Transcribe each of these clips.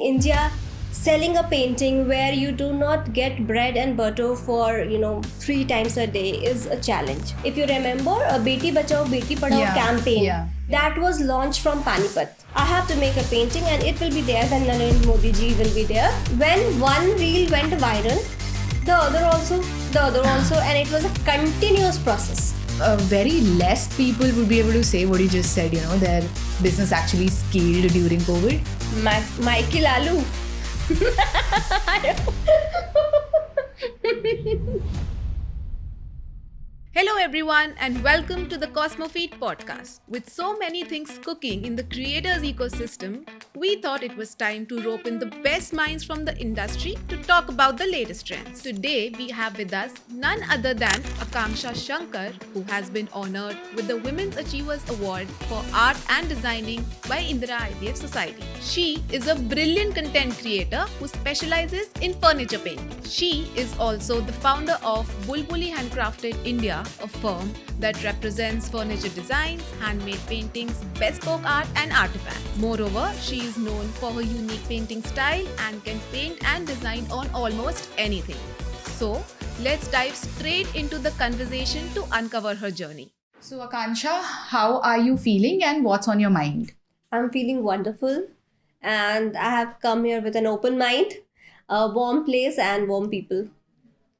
India, selling a painting where you do not get bread and butter for 3 times a day is a challenge. If you remember a Beti Bachao Beti Padhao campaign that was launched from Panipat, I have to make a painting and it will be there when Narendra Modi ji will be there. When one reel went viral, the other also, and it was a continuous process. Very less people would be able to say what you just said, their business actually scaled during COVID. Michael Alu. Hello everyone and welcome to the CosmoFeed podcast. With so many things cooking in the creators ecosystem, we thought it was time to rope in the best minds from the industry to talk about the latest trends. Today we have with us none other than Akanksha Shankar, who has been honored with the Women's Achievers Award for Art and Designing by Indira IVF Society. She is a brilliant content creator who specializes in furniture painting. She is also the founder of Bulbuli Handcrafted India, a firm that represents furniture designs, handmade paintings, bespoke art and artifacts. Moreover, she is known for her unique painting style and can paint and design on almost anything. So, let's dive straight into the conversation to uncover her journey. So Akanksha, how are you feeling and what's on your mind? I'm feeling wonderful and I have come here with an open mind, a warm place and warm people.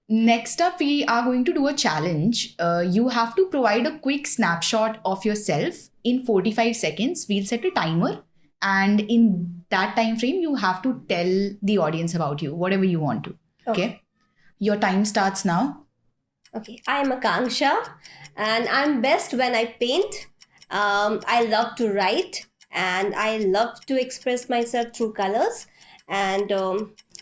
Next up, we are going to do a challenge. You have to provide a quick snapshot of yourself in 45 seconds. We'll set a timer, and in that time frame, you have to tell the audience about you, whatever you want to. Okay? Your time starts now. Okay, I am Akanksha and I'm best when I paint. I love to write and I love to express myself through colors. And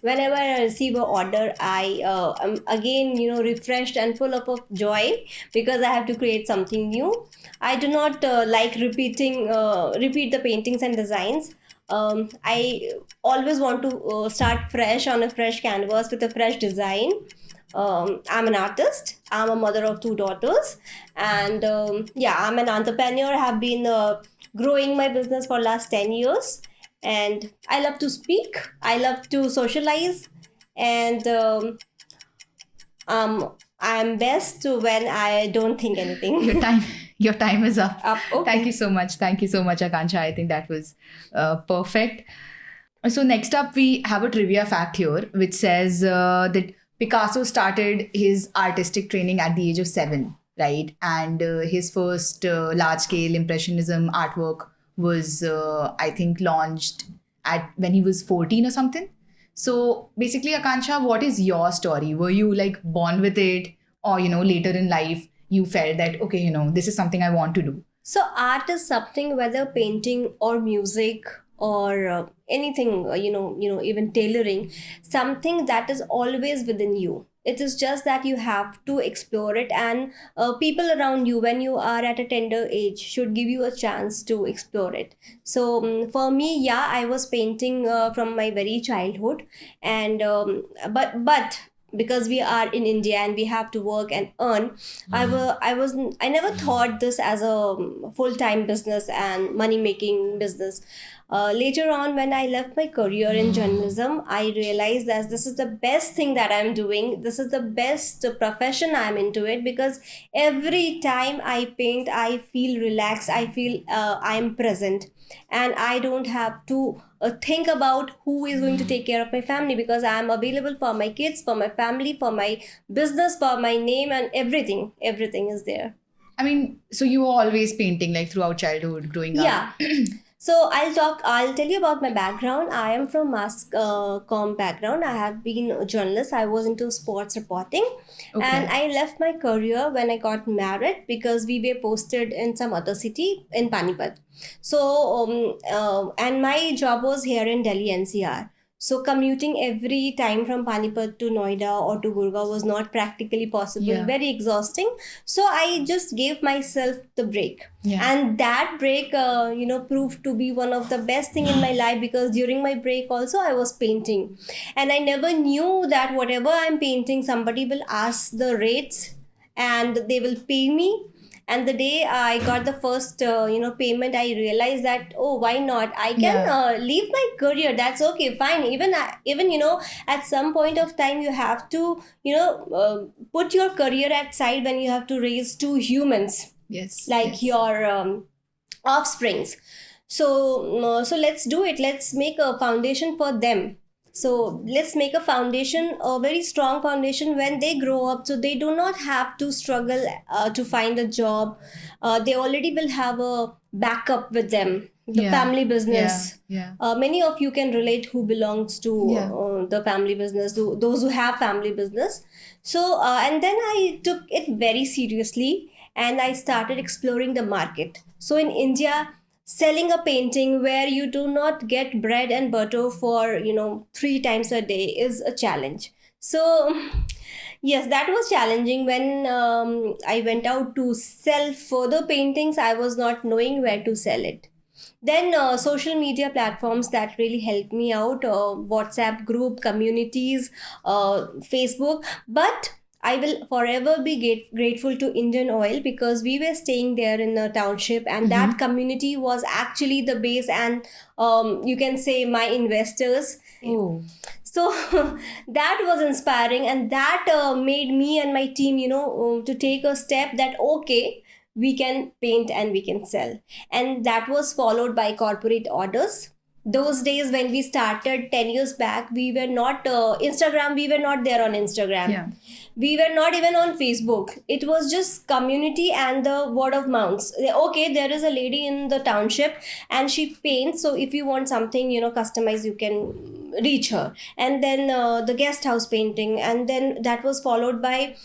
whenever I receive an order, I am again, refreshed and full up of joy because I have to create something new. I do not like repeat the paintings and designs. I always want to start fresh on a fresh canvas with a fresh design. I'm an artist. I'm a mother of 2 daughters, and I'm an entrepreneur. I have been growing my business for last 10 years. And I love to speak, I love to socialize, and I'm best when I don't think anything. Your time is up. Okay. Thank you so much, Akanksha. I think that was perfect. So next up, we have a trivia fact here, which says that Picasso started his artistic training at the age of 7, right? And his first large-scale impressionism artwork was I think launched at when he was 14 or something. So basically, Akanksha, what is your story? Were you like born with it, or later in life you felt that okay, this is something I want to do? So art is something, whether painting or music or anything, even tailoring, something that is always within you. It is just that you have to explore it, and people around you, when you are at a tender age, should give you a chance to explore it. So for me, I was painting from my very childhood, and but because we are in India and we have to work and earn, I never thought this as a full-time business and money-making business. Later on, when I left my career in journalism, I realized that this is the best thing that I'm doing. This is the best profession I'm into it, because every time I paint, I feel relaxed. I feel I'm present, and I don't have to think about who is going to take care of my family, because I'm available for my kids, for my family, for my business, for my name, and everything. Everything is there. I mean, so you were always painting like throughout childhood, growing up? Yeah. So I'll tell you about my background. I am from mass comm background. I have been a journalist. I was into sports reporting. Okay. And I left my career when I got married because we were posted in some other city in Panipat. So, and my job was here in Delhi NCR. So commuting every time from Panipat to Noida or to Gurgaon was not practically possible, very exhausting. So I just gave myself the break. And that break, proved to be one of the best thing in my life, because during my break also I was painting. And I never knew that whatever I'm painting, somebody will ask the rates and they will pay me. And the day I got the first payment, I realized that, oh, why not, I can Yeah. leave my career, that's okay, fine. Even at some point of time you have to put your career at side when you have to raise two humans, Yes. like Yes. your offsprings. So let's do it, let's make a foundation for them. So let's make a foundation, a very strong foundation, when they grow up, so they do not have to struggle to find a job. They already will have a backup with them, the Yeah. family business. Yeah. Many of you can relate who belongs to Yeah. the family business, those who have family business. So and then I took it very seriously, and I started exploring the market. So in India, selling a painting where you do not get bread and butter for 3 times a day is a challenge. So yes, that was challenging. When I went out to sell further paintings, I was not knowing where to sell it. Then social media platforms that really helped me out, WhatsApp group, communities, Facebook. But I will forever be grateful to Indian Oil, because we were staying there in a township, and that community was actually the base, and you can say my investors. Oh. So that was inspiring, and that made me and my team to take a step that, okay, we can paint and we can sell. And that was followed by corporate orders. Those days when we started 10 years back, we were not Instagram, we were not there on Instagram. Yeah. We were not even on Facebook. It was just community and the word of mouth. Okay, there is a lady in the township and she paints, so if you want something customized, you can reach her. And then the guest house painting, and then that was followed by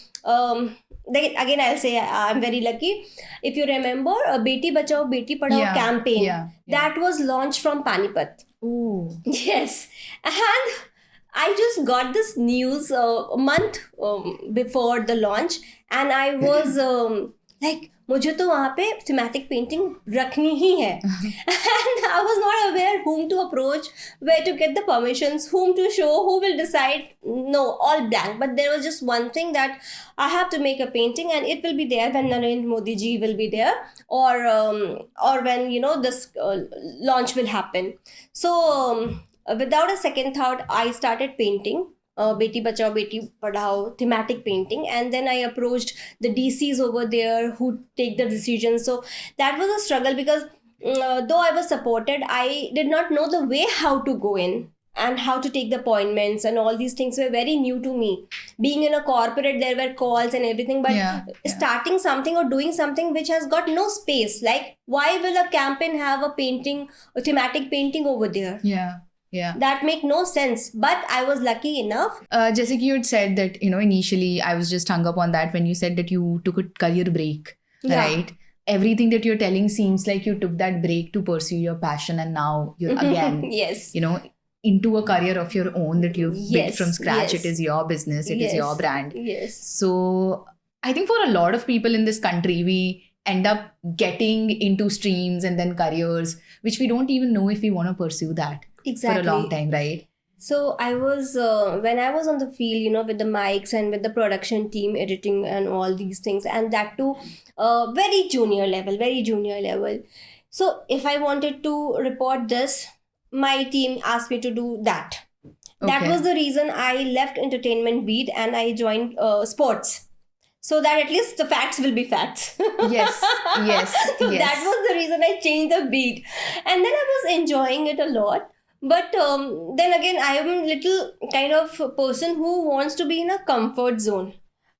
again I'll say I'm very lucky. If you remember, Beti Bachao Beti Padhao Yeah. campaign, Yeah. that was launched from Panipat. Oh. Yes, and I just got this news a month before the launch, and I was like, मुझे तो वहाँ पे thematic painting रखनी ही है. And I was not aware whom to approach, where to get the permissions, whom to show, who will decide. No, all blank. But there was just one thing, that I have to make a painting, and it will be there when Narendra Modi ji will be there, or when this launch will happen. So without a second thought, I started painting Beti Bachao Beti Padhao thematic painting, and then I approached the DCs over there who take the decisions. So that was a struggle, because though I was supported, I did not know the way how to go in and how to take the appointments, and all these things were very new to me. Being in a corporate, there were calls and everything, but Yeah. starting something or doing something which has got no space, like why will a campaign have a painting, a thematic painting over there? Yeah. Yeah. That make no sense. But I was lucky enough. Jessica, you had said that, initially I was just hung up on that when you said that you took a career break, Yeah. right? Everything that you're telling seems like you took that break to pursue your passion, and now you're again, Yes. into a career of your own that you've built Yes, from scratch. yes. It is your business, it is Yes. your brand. Yes. So I think for a lot of people in this country, we end up getting into streams and then careers, which we don't even know if we want to pursue that Exactly. for a long time, right? So I was when I was on the field, with the mics and with the production team, editing and all these things, and that too, very junior level. So if I wanted to report this, my team asked me to do that. That Okay. was the reason I left entertainment beat and I joined sports, so that at least the facts will be facts. Yes, yes, So yes. that was the reason I changed the beat, and then I was enjoying it a lot. But then again, I am a little kind of person who wants to be in a comfort zone.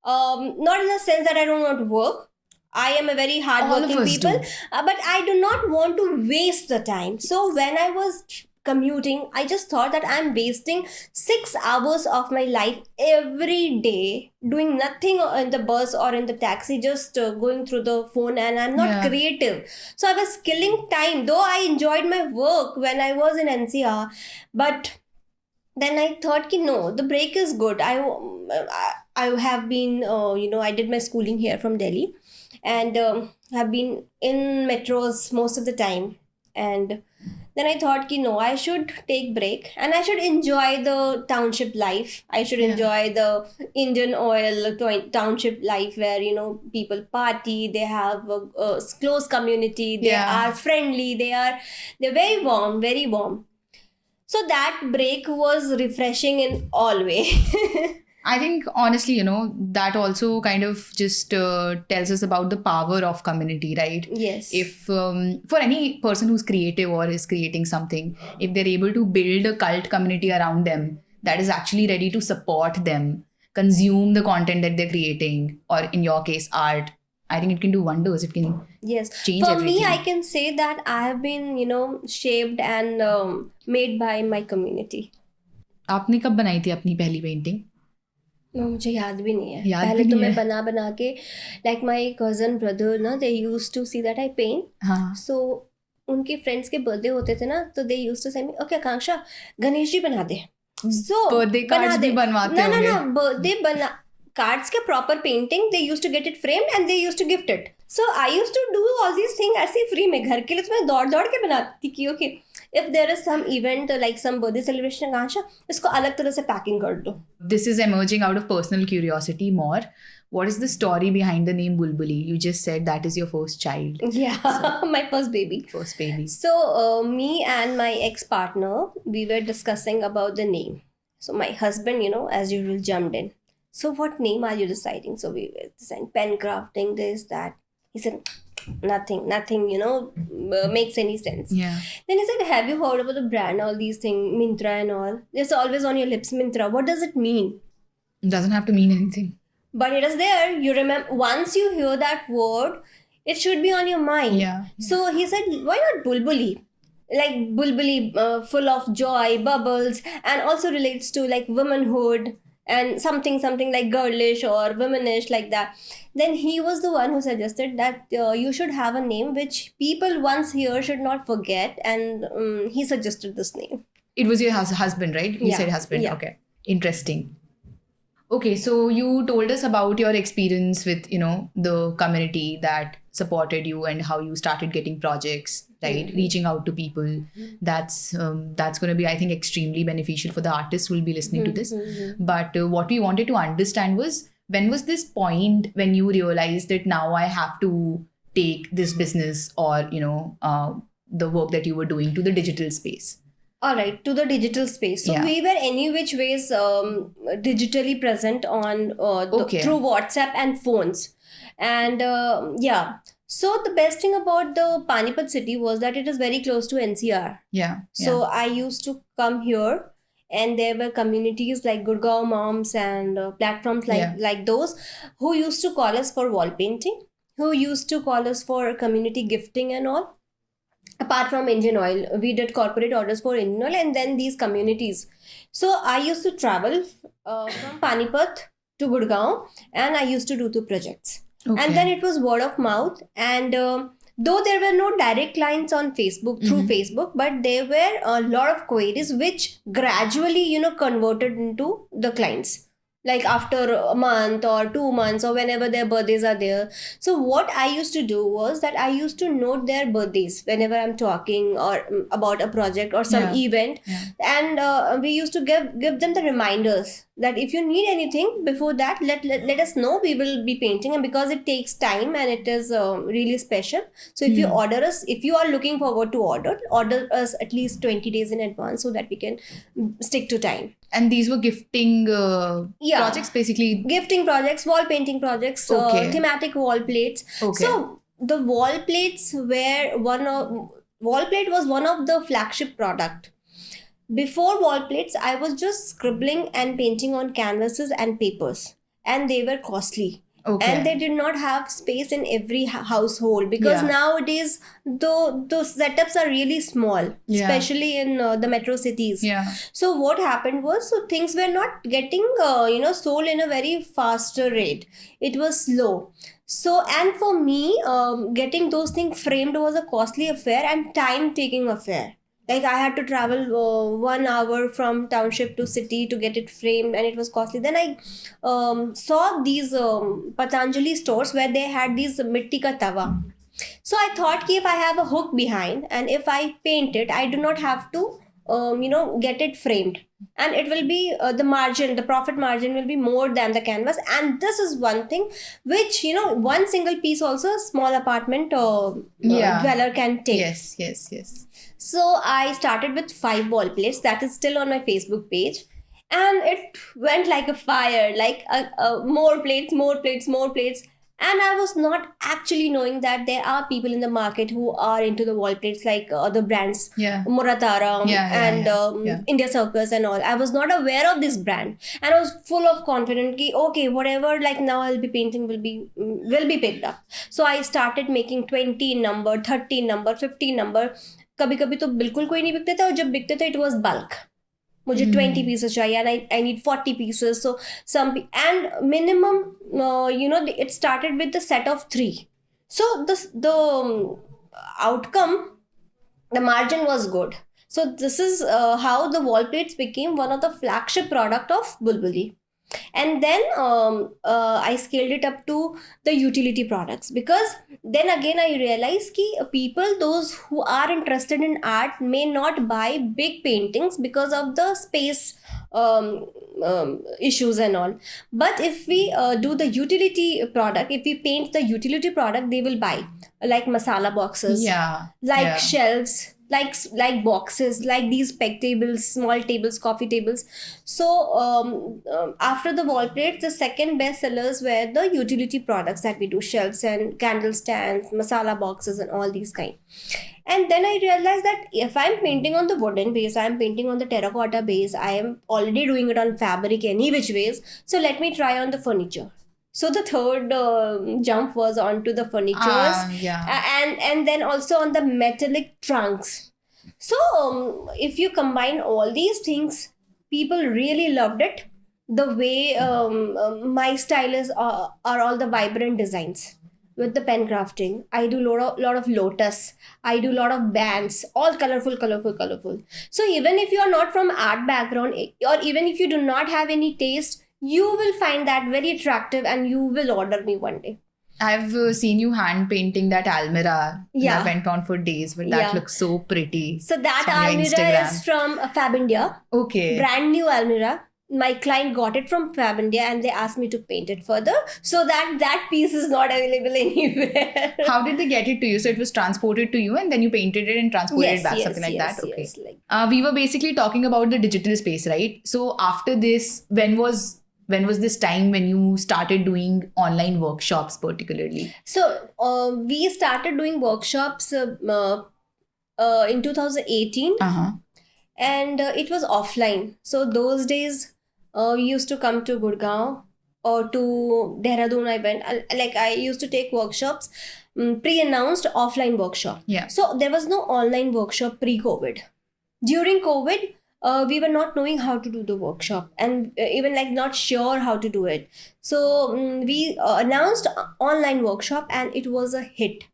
Not in the sense that I don't want to work. I am a very All of hardworking us people, do. but I do not want to waste the time. So when I was commuting, I just thought that I'm wasting 6 hours of my life every day doing nothing in the bus or in the taxi, just going through the phone, and I'm not Yeah. creative. So I was killing time, though I enjoyed my work when I was in NCR. But then I thought, no, the break is good. I have been, I did my schooling here from Delhi, and have been in metros most of the time. And Then I thought ki no, I should take break and I should enjoy the township life. I should Yeah. enjoy the Indian oil township life where, you know, people party, they have a close community, they Yeah. are friendly, they're very warm, very warm. So that break was refreshing in all way. I think honestly, you know, that also kind of just tells us about the power of community, right? Yes. If for any person who's creative or is creating something, if they're able to build a cult community around them that is actually ready to support them, consume the content that they're creating, or in your case, art, I think it can do wonders. It can Yes. change For everything. me, I can say that I have been, you know, shaped and made by my community. आपने कब बनाई थी अपनी पहली painting? मुझे याद भी नहीं है. याद पहले भी तो नहीं मैं है. बना के, like my cousin brother ना, they used to see that I paint. हाँ. So उनके फ्रेंड्स के बर्थडे होते थे ना, तो they used to say me, okay आकांक्षा, गणेश जी बना दे. So Birthday cards भी बनवाते no, होंगे. birthday बना cards के proper painting, they used to get it framed and they used to gift it. So I used to do all these things ऐसे free में, घर के लिए तो मैं दौड़ के बनाती थी कि okay, if there is some event like some birthday celebration, आकांक्षा इसको अलग तरह से packing कर दो. This is emerging out of personal curiosity more. What is the story behind the name Bulbuli? You just said that is your first child, Yeah, my first baby. first baby. So me and my ex-partner, we were discussing about the name. So my husband, you know, as usual, jumped in. So what name are you deciding? So we were deciding pen crafting, this, that. He said, nothing, you know, makes any sense. Yeah. Then he said, have you heard about the brand, all these things, Myntra and all? It's always on your lips, Myntra. What does it mean? It doesn't have to mean anything. But it is there. You remember, once you hear that word, it should be on your mind. Yeah. So he said, why not Bulbuli? Like Bulbuli, full of joy, bubbles, and also relates to like womanhood and something like girlish or womanish like that. Then he was the one who suggested that you should have a name which people once hear should not forget, and he suggested this name. It was your husband, right? You Yeah. said husband. Yeah. Okay. Interesting. Okay, so you told us about your experience with, you know, the community that supported you and how you started getting projects, right? Mhm. Reaching out to people. That's going to be, I think, extremely beneficial for the artists who will be listening to this. Mhm. But what we wanted to understand was, when was this point when you realized that now I have to take this business or, you know, the work that you were doing to the digital space? All right, to the digital space. So Yeah. we were any which ways digitally present on Okay. through WhatsApp and phones, and yeah. So the best thing about the Panipat city was that it is very close to NCR. Yeah. So I used to come here, and there were communities like Gurgaon Moms and platforms like those who used to call us for wall painting, who used to call us for community gifting and all. Apart from Indian Oil, we did corporate orders for Indian Oil and then these communities. So I used to travel from Panipat to Gurgaon, and I used to do two projects. Okay. And then it was word of mouth, and though there were no direct clients on Facebook through Mhm. Facebook, but there were a lot of queries which gradually, you know, converted into the clients, like after a month or 2 months or whenever their birthdays are there. So what I used to do was that I used to note their birthdays whenever I'm talking or about a project or some Yeah. event. Yeah. And we used to give them the reminders that if you need anything before that, let us know. We will be painting, and because it takes time and it is really special, so if you order us, if you are looking forward to order us at least 20 days in advance so that we can stick to time. And these were gifting Yeah. projects, basically. Gifting projects, wall painting projects, Okay. thematic wall plates. Okay. So the wall plates were wall plate was one of the flagship product. Before wall plates, I was just scribbling and painting on canvases and papers, and they were costly. Okay. And they did not have space in every household, because Yeah. nowadays those setups are really small, Yeah. especially in the metro cities. Yeah. So what happened was, so things were not getting sold in a very faster rate. It was slow. So, and for me, getting those things framed was a costly affair and time taking affair. Like I had to travel 1 hour from township to city to get it framed, and it was costly. Then I saw these Patanjali stores where they had these mitti ka tawa. So I thought ki if I have a hook behind and if I paint it, I do not have to, get it framed. And it will be the profit margin will be more than the canvas. And this is one thing which, one single piece also a small apartment Yeah. dweller can take. Yes. So I started with 5 wall plates that is still on my Facebook page. And it went like a fire, like more plates, more plates, more plates. And I was not actually knowing that there are people in the market who are into the wall plates, like other brands, Yeah. Muratharam and Yeah. India Circus and all. I was not aware of this brand, and I was full of confidence. Ki, okay, whatever, like now I'll be painting will be picked up. So I started making 20 number, 30 number, 50 number. कभी कभी तो बिल्कुल कोई नहीं बिकते थे, और जब बिकते थे it was bulk. मुझे 20 pieces चाहिए and I need 40 pieces. So and minimum, it started with the set of 3. So the outcome, the margin was good. So this is how the wall plates became one of the flagship product of Bulbuli. And then I scaled it up to the utility products, because then again I realized ki people, those who are interested in art, may not buy big paintings because of the space issues and all. But if we do the utility product, if we paint the utility product, they will buy, like masala boxes, Yeah. like Yeah. shelves, like boxes, like these peg tables, small tables, coffee tables. So after the wall plates, the second best sellers were the utility products that we do, shelves and candle stands, masala boxes, and all these kind. And then I realized that if I'm painting on the wooden base, I'm painting on the terracotta base, I am already doing it on fabric any which ways, so let me try on the furniture. So the third jump was onto the furnitures. Yeah. And then also on the metallic trunks. So if you combine all these things, people really loved it. The way my style is are all the vibrant designs with the pen crafting. I do lot of lotus. I do lot of bands, all colorful. So even if you are not from art background, or even if you do not have any taste, you will find that very attractive and you will order me one day. I've seen you hand painting that almirah. Yeah. That went on for days, but that Yeah. looks so pretty. So that It's on your almirah Instagram. is from Fab India, Okay. brand new almirah. My client got it from Fab India and they asked me to paint it further, so that piece is not available anywhere. How did they get it to you? So it was transported to you and then you painted it and transported it back, something like that? Okay. Yes, like, We were basically talking about the digital space, right? So after this, when was this time when you started doing online workshops particularly? so we started doing workshops in 2018, Uh-huh. and it was offline. So those days we used to come to Gurgaon or to Dehradun. I used to take workshops, pre-announced offline workshop. Yeah. So there was no online workshop pre-COVID. During COVID, we were not knowing how to do the workshop, and even like not sure how to do it. So we announced online workshop and it was a hit.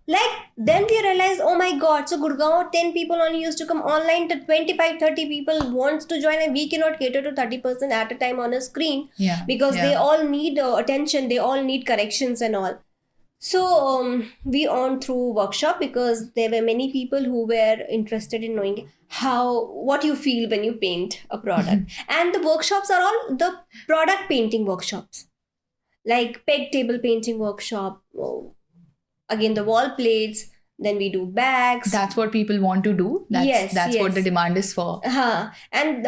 Like then we realized, oh my god, so Gurgaon 10 people only used to come online, to 25-30 people wants to join, and we cannot cater to 30% at a time on a screen, Yeah. because Yeah. they all need attention, they all need corrections and all. So we on through workshop, because there were many people who were interested in knowing what you feel when you paint a product. And the workshops are all the product painting workshops, like peg table painting workshop, again the wall plates, then we do bags. That's what people want to do. That's Yes. what the demand is for. And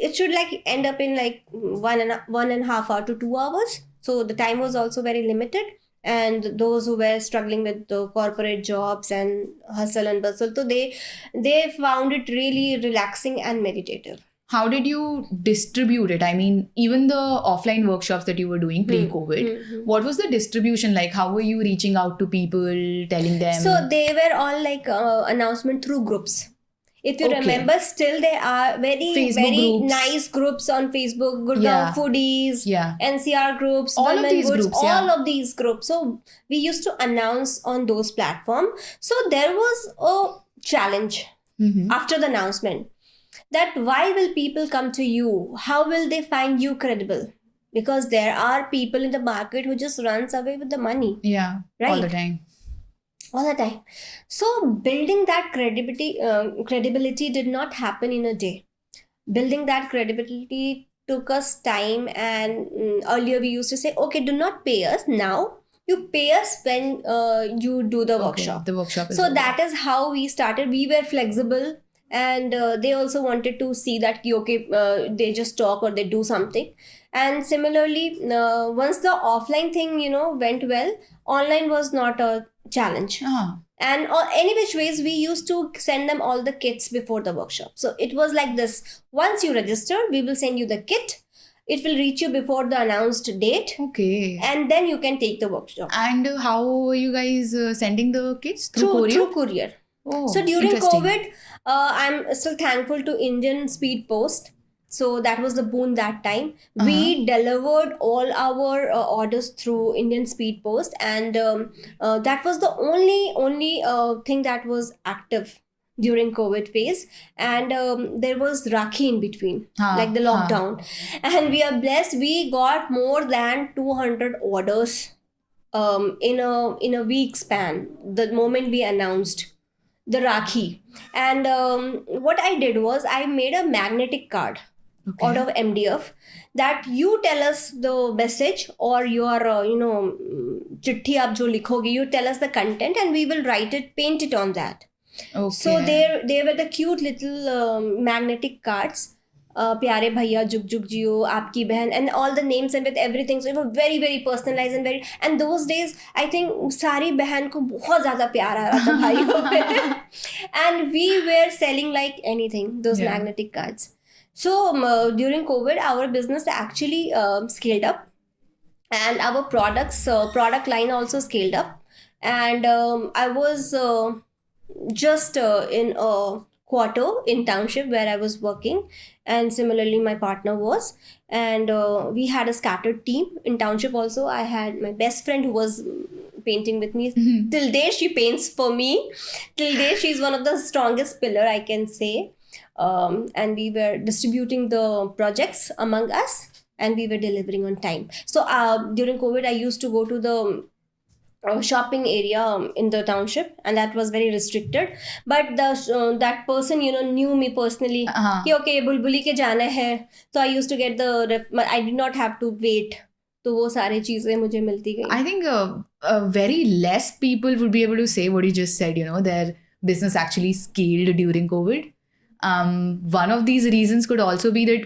it should like end up in like 1.5 hour to 2 hours. So the time was also very limited. And those who were struggling with the corporate jobs and hustle and bustle, so they found it really relaxing and meditative. How did you distribute it? I mean, even the offline workshops that you were doing pre-COVID, what was the distribution like? How were you reaching out to people, telling them? So they were all like announcement through groups. If you Okay. remember, still there are very Facebook groups. nice groups on Facebook, Gurgaon Yeah. Foodies, Yeah. NCR groups, All of Women these Goods, groups, all yeah. of these groups. So we used to announce on those platforms. So there was a challenge Mhm. after the announcement, that why will people come to you? How will they find you credible? Because there are people in the market who just runs away with the money. Yeah. All Right. the time. all the time. So building that credibility did not happen in a day. Building that credibility took us time, and earlier we used to say, okay, do not pay us now, you pay us when you do the workshop. The workshop is So over. that is how we started. We were flexible, and they also wanted to see that okay, they just talk or they do something. And similarly, once the offline thing went well, online was not a challenge. And any which ways, we used to send them all the kits before the workshop. So it was like this: once you register, we will send you the kit. It will reach you before the announced date, Okay. and then you can take the workshop And how were you guys sending the kids? Through courier? through courier. Oh, So during interesting. COVID, I'm still thankful to Indian Speed Post. So that was the boon that time. We delivered all our orders through Indian Speed Post, and that was the only thing that was active during COVID phase. And there was Rakhi in between, like the lockdown. And we are blessed. We got more than 200 orders in a week span. The moment we announced the Rakhi. And what I did was I made a magnetic card out of MDF that you tell us the message or your chitti aap jo likhoge, you tell us the content and we will write it, paint it on that. Okay. So they were the cute little magnetic cards. प्यारे भैया जुग जुग जियो आपकी बहन and all the names and with everything, so it was very very personalized and those days I think सारी बहन को बहुत ज़्यादा प्यार आ रहा था भाइयों पे. And we were selling like anything those magnetic cards. So during COVID our business actually scaled up, and our product line also scaled up, and I was just in a quarter in township where I was working, and similarly my partner was, and we had a scattered team in township also. I had my best friend who was painting with me. Till date she paints for me. Till date she's one of the strongest pillar, I can say. And we were distributing the projects among us, and we were delivering on time. So during COVID I used to go to the shopping area in the township, and that was very restricted, but the that person knew me personally. कि okay बुलबुली के जाना है, so I used to get I did not have to wait. तो वो सारी चीजें मुझे मिलती गई. I think very less people would be able to say what you just said, their business actually scaled during COVID. One of these reasons could also be that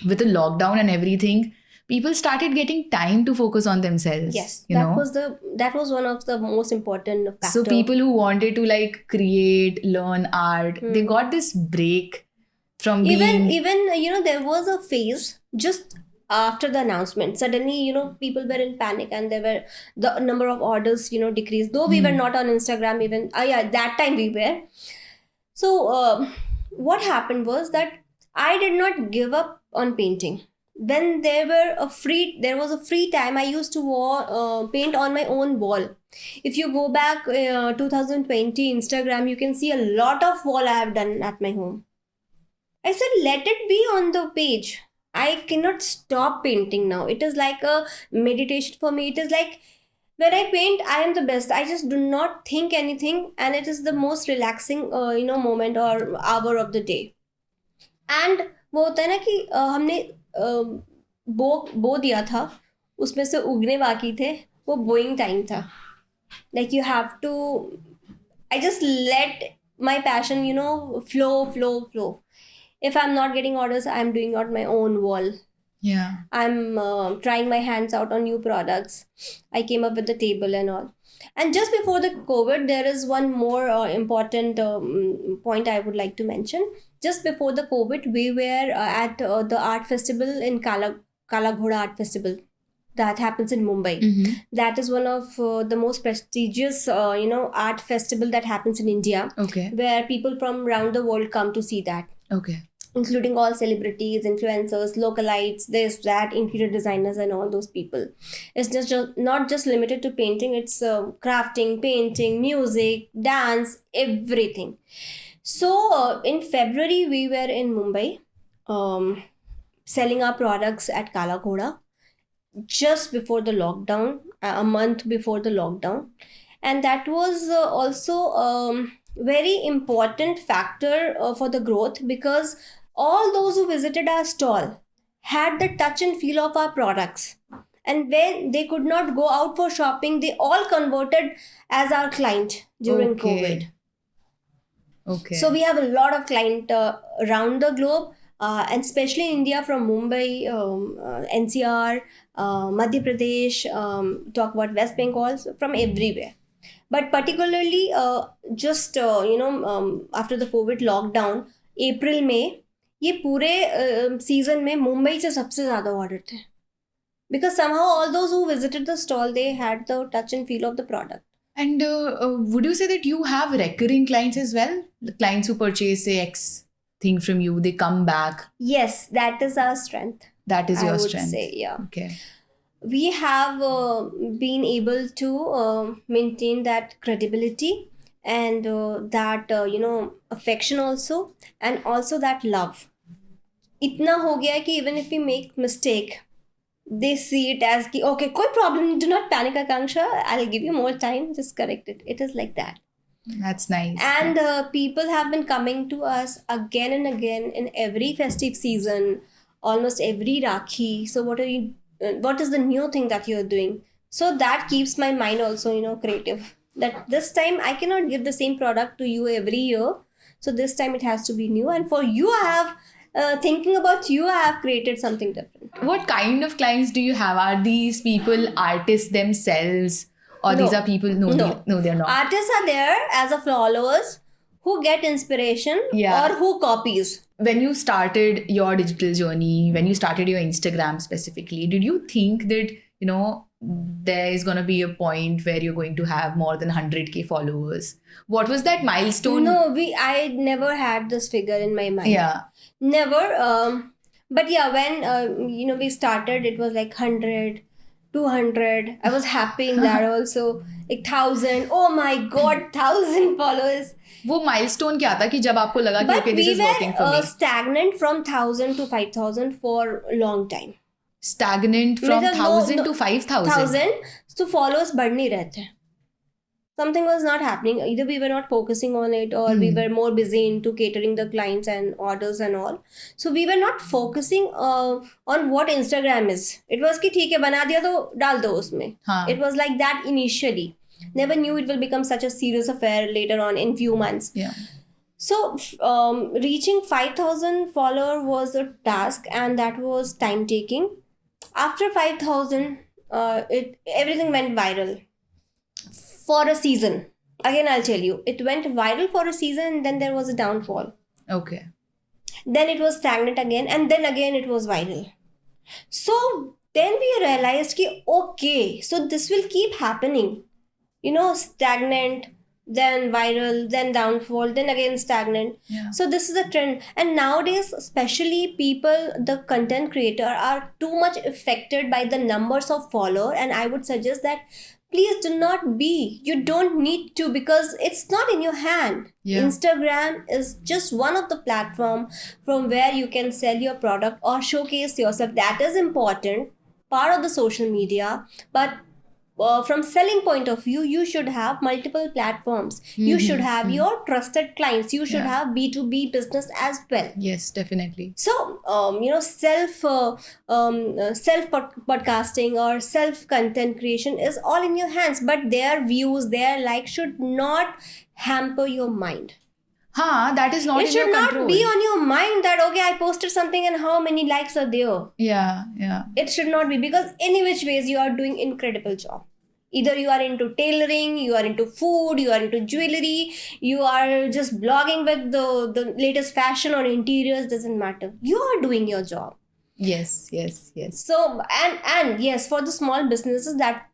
with the lockdown and everything, people started getting time to focus on themselves. Yes, that was one of the most important factors. So people who wanted to like create, learn art, they got this break from being... Even there was a phase just after the announcement. Suddenly, people were in panic, and the number of orders, decreased. Though we were not on Instagram even. That time we were. So what happened was that I did not give up on painting. When there was a free time, I used to paint on my own wall. If you go back 2020 Instagram, you can see a lot of wall I have done at my home. I said, let it be on the page. I cannot stop painting now. It is like a meditation for me. It is like when I paint, I am the best. I just do not think anything, and it is the most relaxing moment or hour of the day. And वो होता है ना कि हमने बो दिया था, उसमें से उगने बाकी थे, वो बोइंग टाइम था. Like you have to, I just let my passion flow. If I'm not getting orders, I'm doing on my own wall. Yeah. I'm trying my hands out on new products. I came up with the table and all. And just before the COVID, there is one more important point I would like to mention. Just before the COVID, we were at the art festival in Kala Ghoda Art Festival that happens in Mumbai. That is one of the most prestigious, art festival that happens in India. Okay. Where people from around the world come to see that. Okay. Including all celebrities, influencers, localites, this, that, interior designers, and all those people. It's just not just limited to painting. It's crafting, painting, music, dance, everything. So in February, we were in Mumbai selling our products at Kala Ghoda just before the lockdown, a month before the lockdown. and that was also very important factor for the growth, because all those who visited our stall had the touch and feel of our products, and when they could not go out for shopping, they all converted as our client during COVID. Okay. So we have a lot of client around the globe, and especially in India, from Mumbai, NCR, Madhya Pradesh, talk about West Bengal, so from everywhere. But particularly, just after the COVID lockdown, April में ये पूरे season में मुंबई से सबसे ज़्यादा order थे, because somehow all those who visited the stall, they had the touch and feel of the product. And would you say that you have recurring clients as well? The clients who purchase, say, X thing from you, they come back. Yes, that is our strength. That is I your would strength. say, yeah. Okay. We have been able to maintain that credibility and that affection also, and also that love. इतना हो गया है कि even if we make mistake, they see it as कि okay, कोई problem, do not panic, Akanksha, I'll give you more time, just correct it. It is like that. That's nice. And people have been coming to us again and again in every festive season, almost every Rakhi. So what is the new thing that you're doing? So that keeps my mind also, creative. That this time I cannot give the same product to you every year. So this time it has to be new. And for you, I have thinking about you, I have created something different. What kind of clients do you have? Are these people artists themselves? Or No. these are people? No, they're not. Artists are there as a followers who get inspiration, Yeah. or who copies. When you started your digital journey, when you started your Instagram specifically, did you think that, there is going to be a point where you're going to have more than 100K followers? What was that milestone? No, I never had this figure in my mind. Yeah. Never. But yeah, when we started, it was like 100, 200. I was happy in that also. Like 1,000. Oh my God, 1,000 followers. वो milestone क्या था कि जब आपको लगा कि But okay, this we is working for were me? stagnant from 1,000 to 5,000 for a long time. Stagnant from मतलब 1,000 to 5,000. 1,000. So followers बढ़ नहीं रहे थे. Something was not happening. Either we were not focusing on it, or we were more busy into catering the clients and orders and all. So we were not focusing on what Instagram is. It was कि ठीक है बना दिया तो डाल दो उसमें. हाँ. It was like that initially. Never knew it will become such a serious affair later on in few months. Yeah. So reaching 5,000 follower was a task, and that was time taking. After 5,000, everything went viral. For a season. Again, I'll tell you, it went viral for a season, and then there was a downfall. Okay. Then it was stagnant again, and then again it was viral. So then we realized कि okay, so this will keep happening. Stagnant, then viral, then downfall, then again stagnant. Yeah. So this is a trend. And nowadays, especially people, the content creator, are too much affected by the numbers of follower. And I would suggest that please do not be. You don't need to, because it's not in your hand. Yeah. Instagram is just one of the platform from where you can sell your product or showcase yourself. That is important, part of the social media. But from selling point of view, you should have multiple platforms. You should have your trusted clients. You should have B2B business as well. Yes, definitely. So, self podcasting or self content creation is all in your hands, but their views, their likes should not hamper your mind. That is not It in should your not control. be on your mind that, okay, I posted something and how many likes are there. Yeah. It should not be, because any which ways you are doing incredible job. Either you are into tailoring, you are into food, you are into jewelry, you are just blogging with the latest fashion or interiors, doesn't matter. You are doing your job. Yes. So, and yes, for the small businesses that,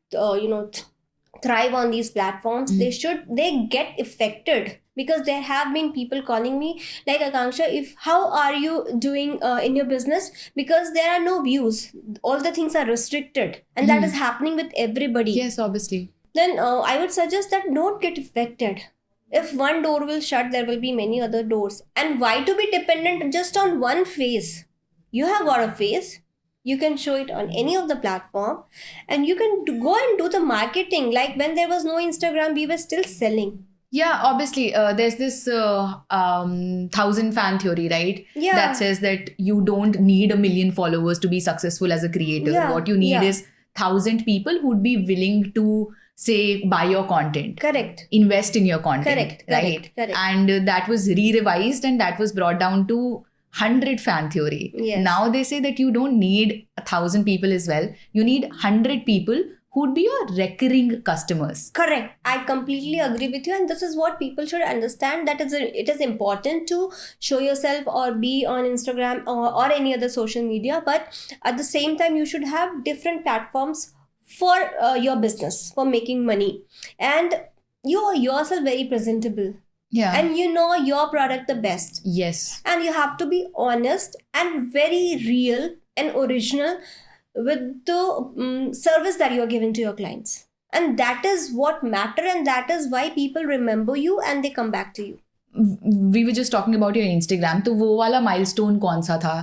thrive on these platforms, they get affected, because there have been people calling me like, Akanksha, how are you doing in your business? Because there are no views. All the things are restricted, and that is happening with everybody. Yes, obviously. Then I would suggest that don't get affected. If one door will shut, there will be many other doors. And why to be dependent just on one face? You have got a face. You can show it on any of the platform, and you can go and do the marketing. Like when there was no Instagram, we were still selling. Yeah, obviously, there's this 1,000 fan theory, right? Yeah. That says that you don't need 1 million followers to be successful as a creator. Yeah, What you need yeah. is 1,000 people who'd be willing to, say, buy your content, Correct. invest in your content, Correct. right? Correct. And that was re-revised and that was brought down to 100 fan theory. Yes. Now they say that you don't need 1,000 people as well. You need 100 people who'd be your recurring customers. Correct. I completely agree with you, and this is what people should understand, that it is important to show yourself or be on Instagram or any other social media, but at the same time you should have different platforms for your business, for making money, and you are yourself very presentable, Yeah. and you know your product the best, Yes. and you have to be honest and very real and original with the service that you are giving to your clients, and that is what matter, and that is why people remember you and they come back to you. We were just talking about your Instagram. तो वो वाला milestone कौन सा था?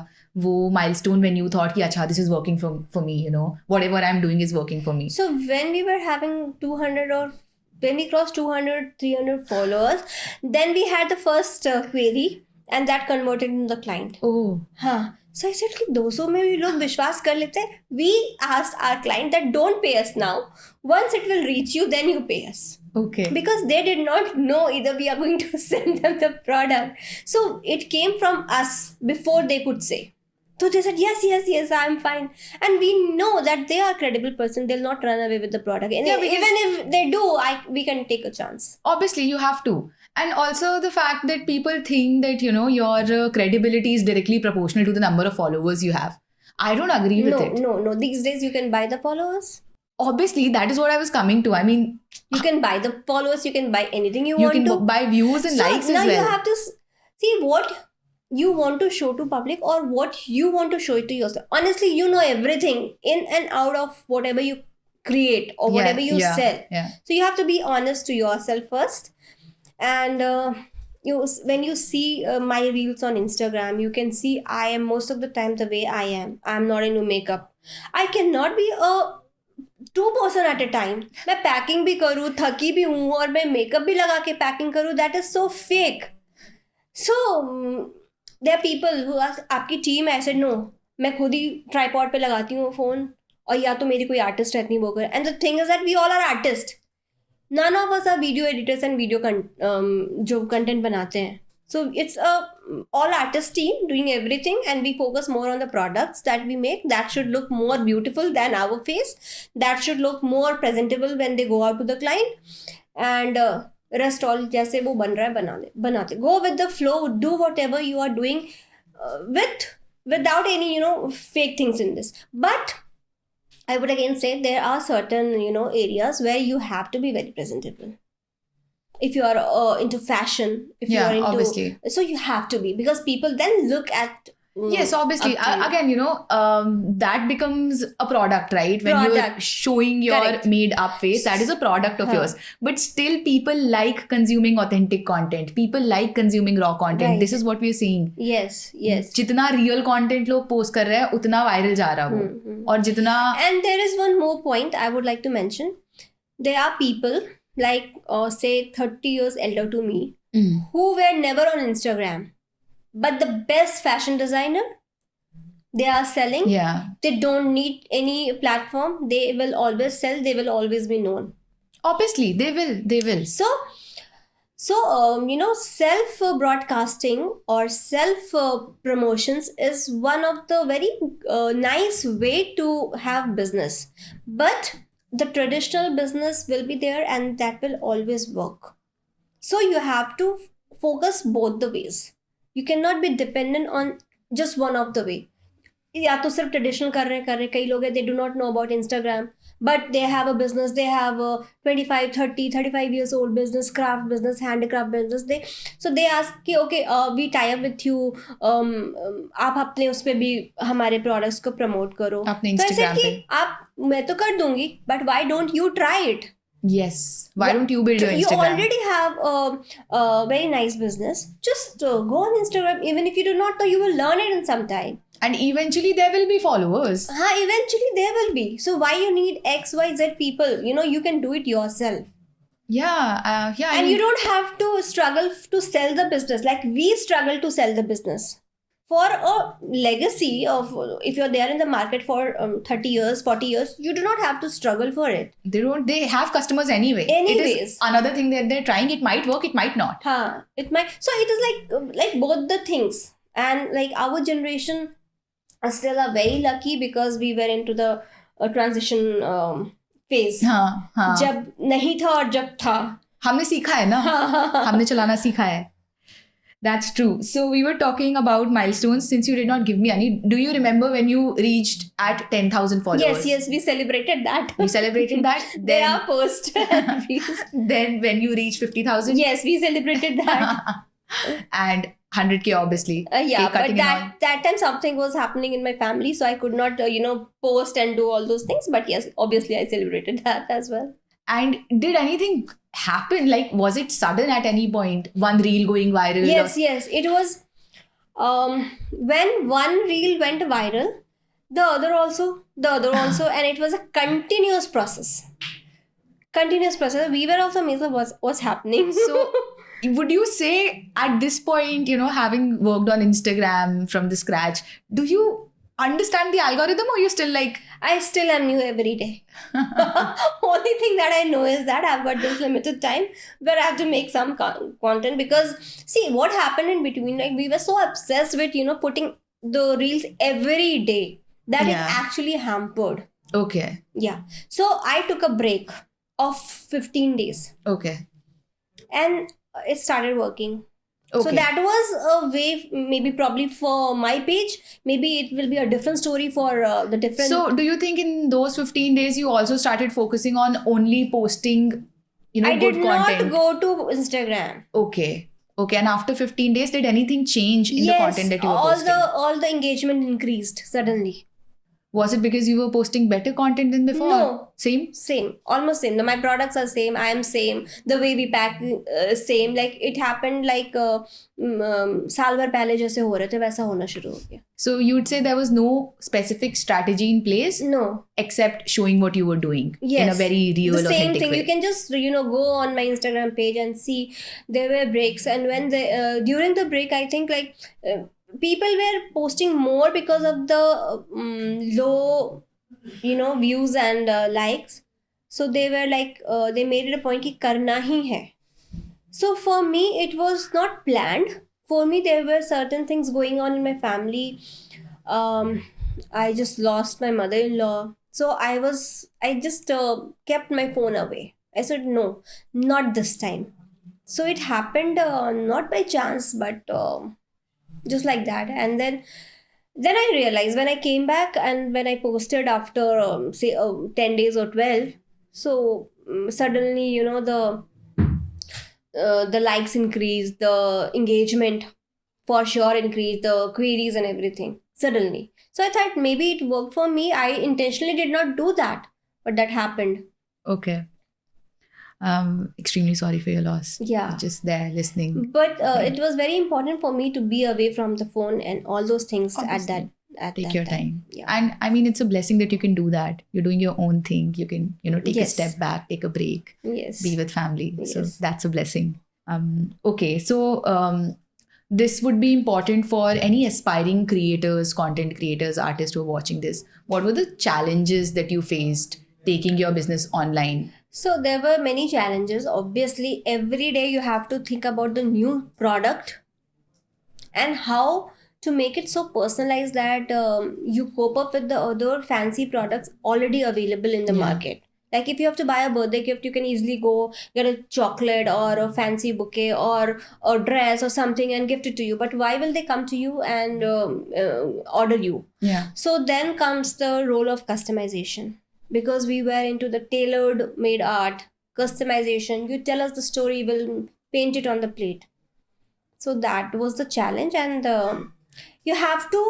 वो milestone when you thought कि अच्छा, this is working for me, you know, whatever I'm doing is working for me. So when we were having 200 or when we crossed 200, 300 followers, then we had the first query, and that converted into the client. Oh. हाँ. So I said कि 200 में भी लोग विश्वास कर लेते हैं. We asked our client that don't pay us now. Once it will reach you, then you pay us. Okay. Because they did not know either we are going to send them the product. So it came from us before they could say. So they said, yes, I'm fine. And we know that they are a credible person. They'll not run away with the product. And Yeah, because- even if they do, we can take a chance. Obviously, you have to. And also the fact that people think that, you know, your credibility is directly proportional to the number of followers you have. I don't agree with it. No. These days you can buy the followers. Obviously, that is what I was coming to. I mean, You can buy the followers. You can buy anything you you want can to. buy views and So likes now as well. you have to see what you want to show to public or what you want to show it to yourself. Honestly, you know everything in and out of whatever you create or whatever you sell. Yeah. So you have to be honest to yourself first. And when you see my reels on Instagram, you can see I am most of the time the way I am. I'm not into makeup. I cannot be a two person at a time. मैं packing भी करूँ, थकी भी हूँ और मैं makeup भी लगा के पैकिंग करूँ. That is so fake. So there are people who ask, आपकी टीम ऐसे नो, मैं खुद ही ट्राईपॉड पे लगाती हूँ फोन, और या तो मेरी कोई आर्टिस्ट रहती है वो कर. And the thing is that we all are artists. None of us are video editors and video जो content बनाते हैं. So it's a all artist team doing everything, and we focus more on the products that we make. That should look more beautiful than our face. That should look more presentable when they go out to the client. And rest all जैसे वो बन रहा है बनाते. Go with the flow. Do whatever you are doing without any fake things in this. But I would again say there are certain areas where you have to be very presentable. If you are into fashion, if you Yeah, are into, obviously. so you have to be, because people then look at. Yes, obviously. up to you. Again, that becomes a product, right? When you're Product. showing your Correct. made up face, that is a product of Huh. yours. But still, people like consuming authentic content. People like consuming raw content. Right. This is what we're seeing. Yes. जितना real content लोग post कर रहे हैं, उतना viral जा रहा है वो. और जितना And there is one more point I would like to mention. There are people like, say, 30 years elder to me, who were never on Instagram, but the best fashion designer. They are selling. yeah. They don't need any platform. They will always sell. They will always be known. Obviously, they will. So self broadcasting or self promotions is one of the very nice way to have business. But the traditional business will be there, and that will always work. So you have to focus both the ways. You cannot be dependent on just one of the way. या तो सिर्फ traditional कर रहे कई लोग हैं, they do not know about Instagram, but they have a business. They have a 25, 30, 35 years old business, craft business, handicraft business. They ask कि okay, we tie up with you. आप अपने उस पे भी हमारे products को promote करो. अपने तो ऐसे Instagram कि पे. मैं तो कर दूंगी, but why don't you try it? Yes. Why don't you build your You Instagram? already have a very nice business. Just go on Instagram. Even if you do not know, you will learn it in some time. And eventually there will be followers. Eventually there will be. So why you need XYZ people? You can do it yourself. Yeah. I And mean, you don't have to struggle to sell the business. Like we struggle to sell the business. For a legacy of, if you're there in the market for 30 years, 40 years, you do not have to struggle for it. they have customers anyway. It Anyways. is another thing that they're trying. It might work, it might not. It might. So it is like both the things. And like our generation still are very lucky because we were into the transition phase. हाँ. जब नहीं था और जब था. हमने सीखा है ना. हमने चलाना सीखा है. That's true. So we were talking about milestones. Since you did not give me any, do you remember when you reached at 10,000 followers? Yes, we celebrated that. You celebrated that? There are posts. Then when you reached 50,000? Yes, we celebrated that. And 100K obviously. Yeah, Cake but cutting and all. that time something was happening in my family, so I could not, post and do all those things. But yes, obviously I celebrated that as well. And did anything happen? Like, was it sudden at any point? One reel going viral? Yes. It was when one reel went viral, the other also, and it was a continuous process. We were also amazed what's happening. So, would you say at this point, having worked on Instagram from the scratch, do you understand the algorithm, or you still like... I still am new every day. Only thing that I know is that I've got this limited time where I have to make some content, because see what happened in between, like we were so obsessed with putting the reels every day that Yeah. it actually hampered. Okay. Yeah. So I took a break of 15 days Okay. and it started working. Okay. So that was a way, maybe probably for my page, maybe it will be a different story for the different... So, do you think in those 15 days you also started focusing on only posting, I good did content? not go to Instagram. Okay. And after 15 days, did anything change in the Yes, content that you were posting? all the engagement increased suddenly. Was it because you were posting better content than before? No. Same? Almost same. My products are same. I am same. The way we pack same. Like it happened like साल भर पहले जैसे हो रहे थे वैसा होना शुरू हो गया. So you would say there was no specific strategy in place No. except showing what you were doing Yes. in a very real, The same authentic thing. way. You can just go on my Instagram page and see there were breaks, and when during the break, I think like people were posting more because of the low views and likes. So they were like they made it a point कि करना ही है. So for me it was not planned. For me there were certain things going on in my family. I just lost my mother-in-law. So I just kept my phone away. I said, no, not this time. So it happened not by chance, but just like that. And then I realized when I came back and when I posted after, say, 10 days or 12, so suddenly, the likes increased, the engagement for sure increased, the queries and everything suddenly. So I thought maybe it worked for me. I intentionally did not do that, but that happened. Okay. Extremely sorry for your loss. Yeah. Just there listening. But it was very important for me to be away from the phone and all those things Obviously. at Take that your time. time. Yeah. And I mean, it's a blessing that you can do that. You're doing your own thing. You can, take a Yes. step back, take a break, Yes. be with family. So Yes. that's a blessing. Okay. So this would be important for any aspiring creators, content creators, artists who are watching this. What were the challenges that you faced taking your business online? So there were many challenges. Obviously, every day you have to think about the new product and how to make it so personalized that you cope up with the other fancy products already available in the Yeah. market. Like if you have to buy a birthday gift, you can easily go get a chocolate or a fancy bouquet or a dress or something and gift it to you. But why will they come to you and order you? Yeah. So then comes the role of customization. Because we were into the tailored made art, customization, you tell us the story, we'll paint it on the plate. So that was the challenge, and you have to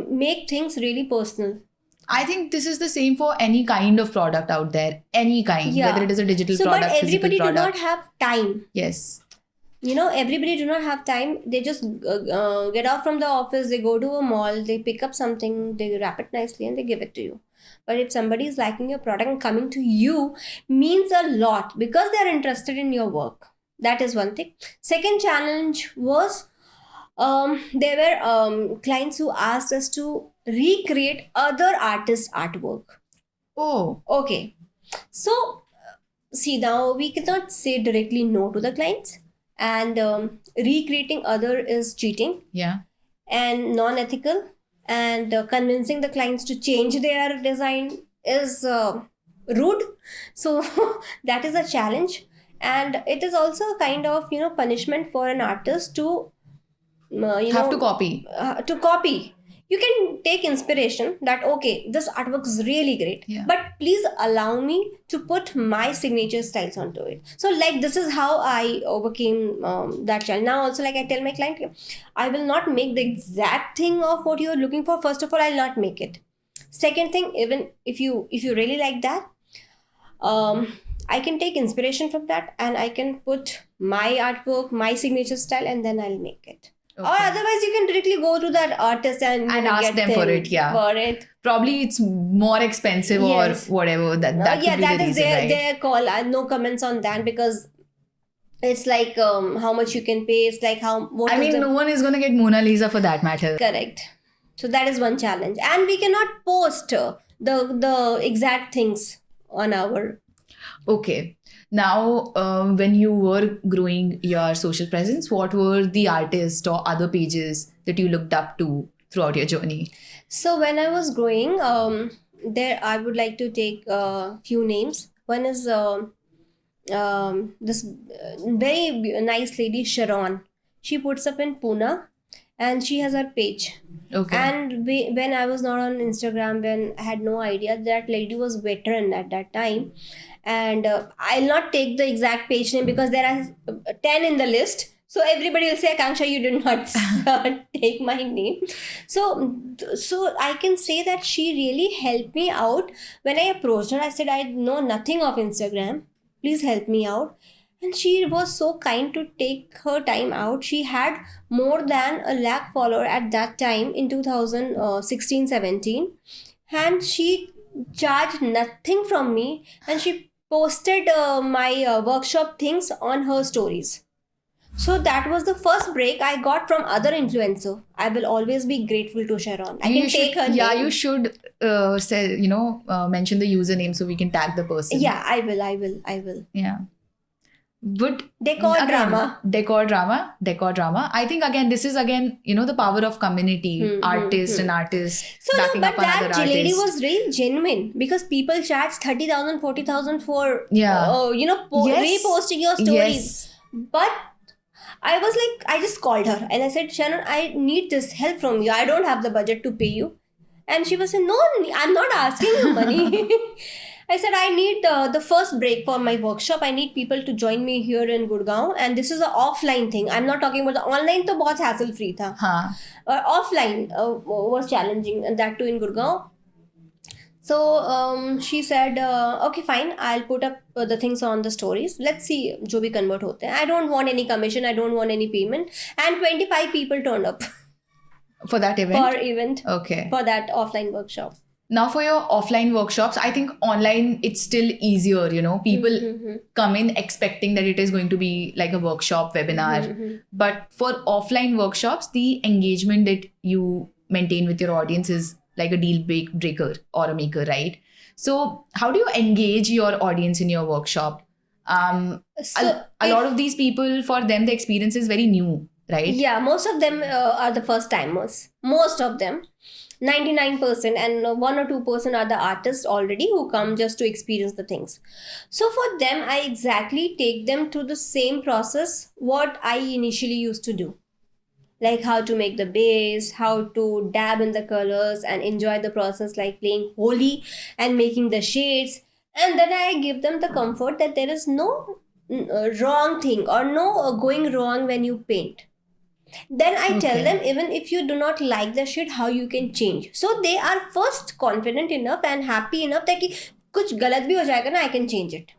make things really personal. I think this is the same for any kind of product out there. Any kind, Yeah. whether it is a digital So, product, but physical everybody do product. not have time. Yes. everybody do not have time. They just get off from the office, they go to a mall, they pick up something, they wrap it nicely and they give it to you. But if somebody is liking your product and coming to you, means a lot because they are interested in your work. That is one thing. Second challenge was there were clients who asked us to recreate other artists' artwork. Oh, Okay, so see, now we cannot say directly no to the clients, and recreating other is cheating yeah. and non-ethical, and convincing the clients to change their design is rude. So that is a challenge, and it is also a kind of punishment for an artist to Have to copy. to copy. You can take inspiration that okay, this artwork is really great, Yeah. but please allow me to put my signature styles onto it. So like this is how I overcame that challenge. Now also, like I tell my client, I will not make the exact thing of what you're looking for. First of all, I'll not make it. Second thing, even if you really like that, I can take inspiration from that and I can put my artwork, my signature style, and then I'll make it. Or Okay. otherwise, you can directly go to that artist and ask get them for them it, yeah. For it. Probably it's more expensive Yes. or whatever. That Yeah, could be that the is reason, their right? their call. No comments on that because it's like how much you can pay. It's like how what I is mean, the no one is gonna get Mona Lisa for that matter. correct. So that is one challenge, and we cannot post the exact things on our. Okay. Now, when you were growing your social presence, what were the artists or other pages that you looked up to throughout your journey? So when I was growing, there I would like to take a few names. One is this very nice lady Sharon. She puts up in Pune, and she has her page. Okay. And when I was not on Instagram, when I had no idea, that lady was veteran at that time. And I'll not take the exact page name because there are 10 in the list. So everybody will say, Akanksha, you did not take my name. So I can say that she really helped me out. When I approached her, I said, I know nothing of Instagram. Please help me out. And she was so kind to take her time out. She had more than 1 lakh follower at that time in 2016-17. And she charged nothing from me. And she posted my workshop things on her stories. So that was the first break I got from other influencer. I will always be grateful to Sharon. I You can take should- her Yeah, name. you should say, mention the username so we can tag the person. Yeah, I will. Yeah. But Decor again, drama. Decor drama. I think again, this is the power of community, artist and artist So no, backing but up another that artist. lady was really genuine because people charge 30,000, 40,000 for Yeah. Yes. reposting your stories. Yes. But I was like, I just called her and I said, Shannon, I need this help from you. I don't have the budget to pay you. And she was saying, no, I'm not asking you money. I said, I need the first break for my workshop. I need people to join me here in Gurgaon. And this is an offline thing. I'm not talking about the online, to bahut hassle free tha. Huh. Offline was challenging, and that too in Gurgaon. So she said, okay, fine, I'll put up the things on the stories. Let's see, jo bhi convert hote hain. I don't want any commission. I don't want any payment. And 25 people turned up For that event? per event Okay. for that offline workshop. Now for your offline workshops, I think online it's still easier, People come in expecting that it is going to be like a workshop webinar. But for offline workshops, the engagement that you maintain with your audience is like a deal breaker or a maker, right? So how do you engage your audience in your workshop? So A lot of these people, for them, the experience is very new, right? yeah, most of them are the first timers. Most of them. 99% and 1 or 2% are the artists already who come just to experience the things. So for them, I exactly take them through the same process what I initially used to do. Like how to make the base, how to dab in the colors and enjoy the process like playing Holi and making the shades. And then I give them the comfort that there is no wrong thing or no going wrong when you paint. Then I tell Okay. them, even if you do not like the shade, how you can change. So they are first confident enough and happy enough that ki, kuch galat bhi ho jayega na, I can change it.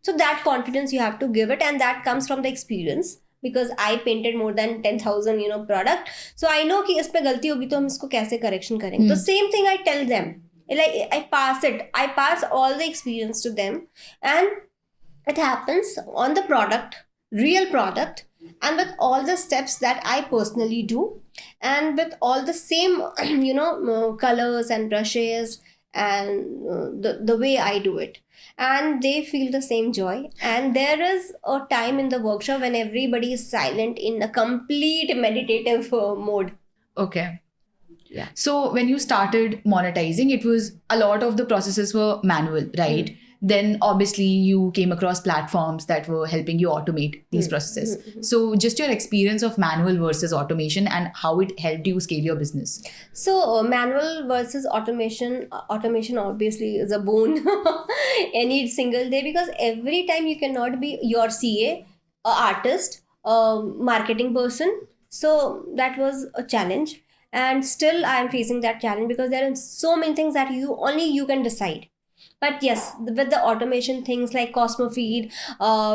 So that confidence you have to give it, and that comes from the experience because I painted more than 10,000 product. So I know कि इस पे गलती होगी तो हम इसको कैसे correction करेंगे. तो same thing I tell them. Like I pass all the experience to them, and it happens on the product, real product, and with all the steps that I personally do, and with all the same colors and brushes, and the way I do it, and they feel the same joy. And there is a time in the workshop when everybody is silent in a complete meditative mode. Okay. Yeah. So when you started monetizing, it was a lot of the processes were manual, right? Then obviously you came across platforms that were helping you automate these processes. So just your experience of manual versus automation and how it helped you scale your business. So manual versus automation obviously is a boon any single day, because every time you cannot be your CA, a artist, a marketing person. So that was a challenge, and still I am facing that challenge because there are so many things that only you can decide. But yes, with the automation things like Cosmofeed,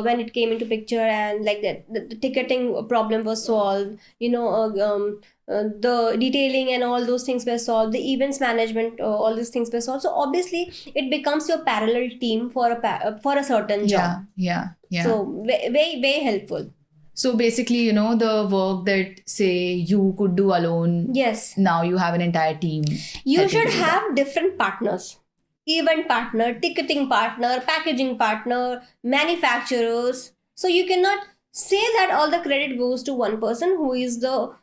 when it came into picture, and like the ticketing problem was solved, the detailing and all those things were solved, the events management, all these things were solved. So obviously it becomes your parallel team for a certain job. Yeah. So very, very helpful. So basically, the work that say you could do alone, Yes, now you have an entire team. you helping should you do have that. different partners. Event partner, ticketing partner, packaging partner, manufacturers. So you cannot say that all the credit goes to one person who is the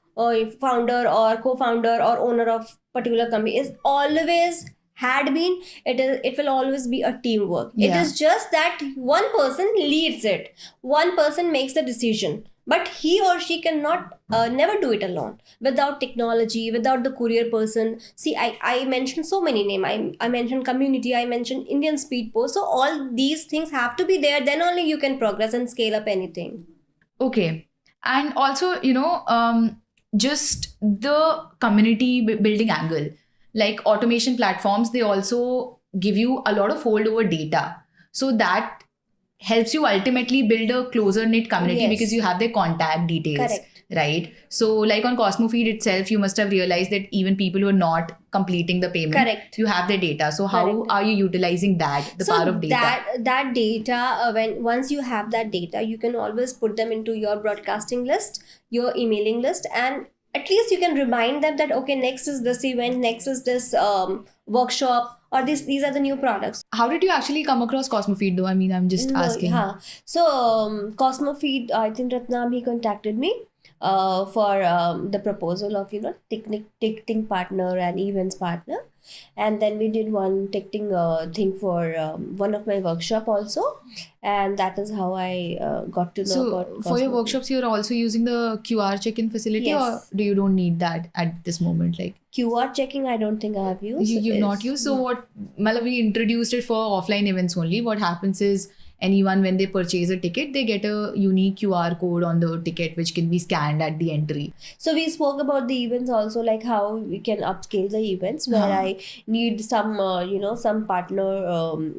founder or co-founder or owner of particular company. Is always had been, it will always be a teamwork. It Yeah. is just that one person leads it, one person makes the decision, but he or she cannot never do it alone without technology, without the courier person. See, I mentioned so many names. I mentioned community, I mentioned Indian Speed Post. So all these things have to be there, then only you can progress and scale up anything. Okay. And also, just the community building angle, like automation platforms, they also give you a lot of holdover data. So that helps you ultimately build a closer knit community. Yes. Because you have their contact details. Correct. Right? So like on Cosmofeed itself, you must have realized that even people who are not completing the payment, Correct. you have their data. So how Correct. are you utilizing that, the power of data? that data, once you have that data, you can always put them into your broadcasting list, your emailing list, and at least you can remind them that okay, next is this event, next is this workshop, or these are the new products. How did you actually come across Cosmofeed though? I mean, I'm just asking. So Cosmofeed, I think Ratnam, he contacted me for the proposal of ticketing partner and events partner, and then we did one ticketing thing for one of my workshop also, and that is how I got to know So about for your Cosmofeed. workshops, you're also using the QR check-in facility, Yes. or do you don't need that at this moment? Like QR checking, I don't think I have used. you've not used. So what? Well, we introduced it for offline events only. What happens is anyone, when they purchase a ticket, they get a unique QR code on the ticket which can be scanned at the entry. So we spoke about the events also, like how we can upscale the events, where Uh-huh. I need some some partner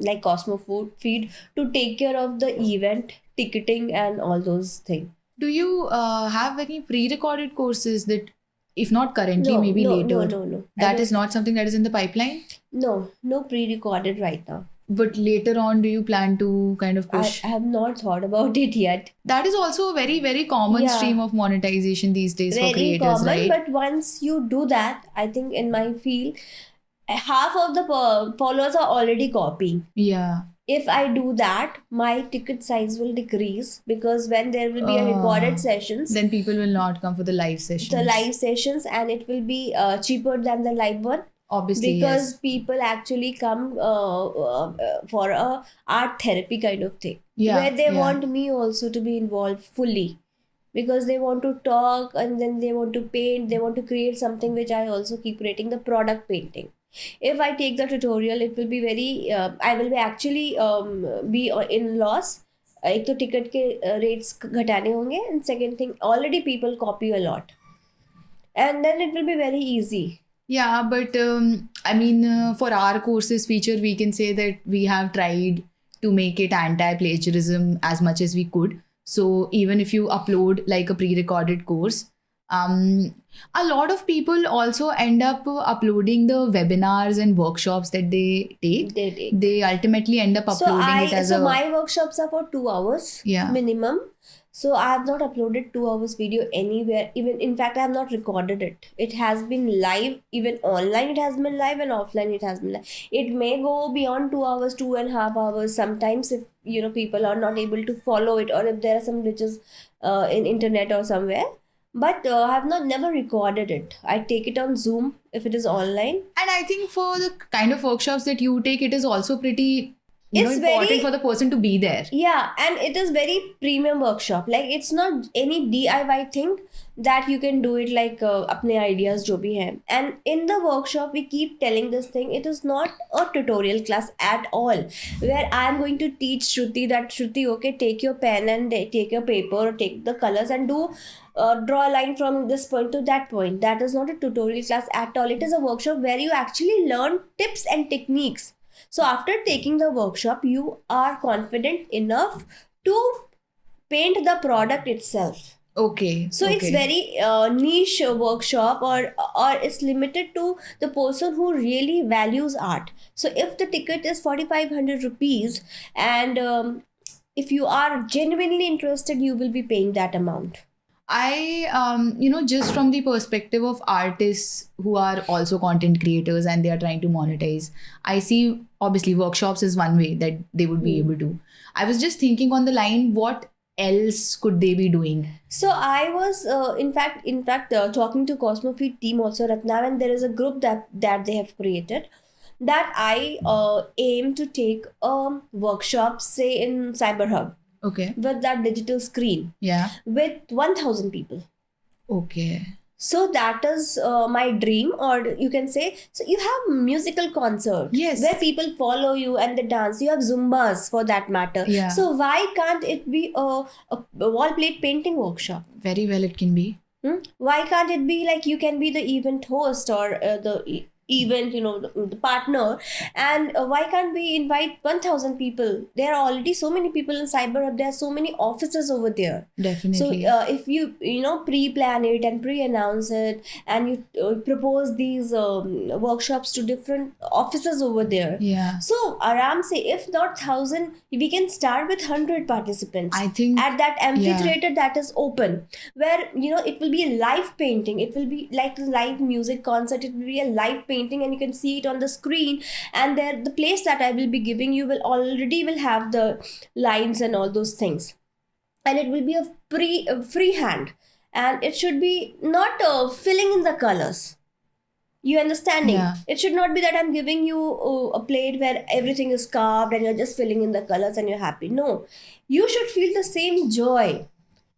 like Cosmofeed to take care of the event ticketing and all those things. Do you have any pre-recorded courses that, if not currently, maybe no, later? No. That is not something that is in the pipeline. No pre-recorded right now. But later on, do you plan to kind of push? I have not thought about it yet. That is also a very, very common Yeah. stream of monetization these days for Very creators, common, right? but once you do that, I think in my field, half of the followers are already copying. Yeah. If I do that, my ticket size will decrease, because when there will be a recorded sessions, Then people will not come for the live sessions. and it will be cheaper than the live one, Obviously, because yes. people actually come for a art therapy kind of thing, Yeah, where they yeah. want me also to be involved fully, because they want to talk and then they want to paint, they want to create something, which I also keep creating, the product painting. If I take the tutorial, it will be very I will be actually be in loss. एक तो ticket के rates घटाने होंगे, and second thing, already people copy a lot, and then it will be very easy. Yeah, but I mean, for our courses feature, we can say that we have tried to make it anti-plagiarism as much as we could. So even if you upload like a pre-recorded course, a lot of people also end up uploading the webinars and workshops that they take. They take. They ultimately end up uploading it as So a my workshops are for 2 hours Yeah. minimum. So I have not uploaded 2 hours video anywhere. Even in fact, I have not recorded it. It has been live, even online. It has been live, and offline it has been live. It may go beyond 2 hours, 2.5 hours. Sometimes, if people are not able to follow it, or if there are some glitches in internet or somewhere. But I have never recorded it. I take it on Zoom if it is online. And I think for the kind of workshops that you take, it is also pretty It's important very- for the person to be there. Yeah, and it is very premium workshop. Like, it's not any DIY thing that you can do it like apne ideas jo bhi hai. And in the workshop, we keep telling this thing. It is not a tutorial class at all, where I am going to teach Shruti that, Shruti, okay, take your pen and take your paper, or take the colors and do draw a line from this point to that point. That is not a tutorial class at all. It is a workshop where you actually learn tips and techniques. So after taking the workshop, you are confident enough to paint the product itself. Okay. So it's very niche workshop, or it's limited to the person who really values art. So if the ticket is 4,500 rupees, and if you are genuinely interested, you will be paying that amount. I, just from the perspective of artists who are also content creators and they are trying to monetize, I see obviously workshops is one way that they would be able to. I was just thinking on the line, what else could they be doing? So I was in fact talking to Cosmofeed team also, Ratnav, and there is a group that they have created, that I aim to take a workshop, say in CyberHub, Okay. with that digital screen, Yeah. with 1,000 people. Okay. So that is my dream, or you can say, so you have musical concert, Yes. where people follow you and they dance. You have Zumbas for that matter. Yeah. So why can't it be a wall plate painting workshop? Very well, it can be. Why can't it be like you can be the event host, or event, the partner, and why can't we invite 1,000 people? There are already so many people in CyberHub. There are so many offices over there. Definitely. So if you pre-plan it and pre-announce it, and you propose these workshops to different offices over there. Yeah. So aram se, if not 1,000, we can start with 100 participants. I think At that amphitheater that is open, where it will be a live painting. It will be like a live music concert. It will be a live painting, and you can see it on the screen. And there, the place that I will be giving you will have the lines and all those things, and it will be a freehand, and it should be not filling in the colors. You understanding? Yeah. It should not be that I'm giving you a plate where everything is carved and you're just filling in the colors and you're happy. No, you should feel the same joy.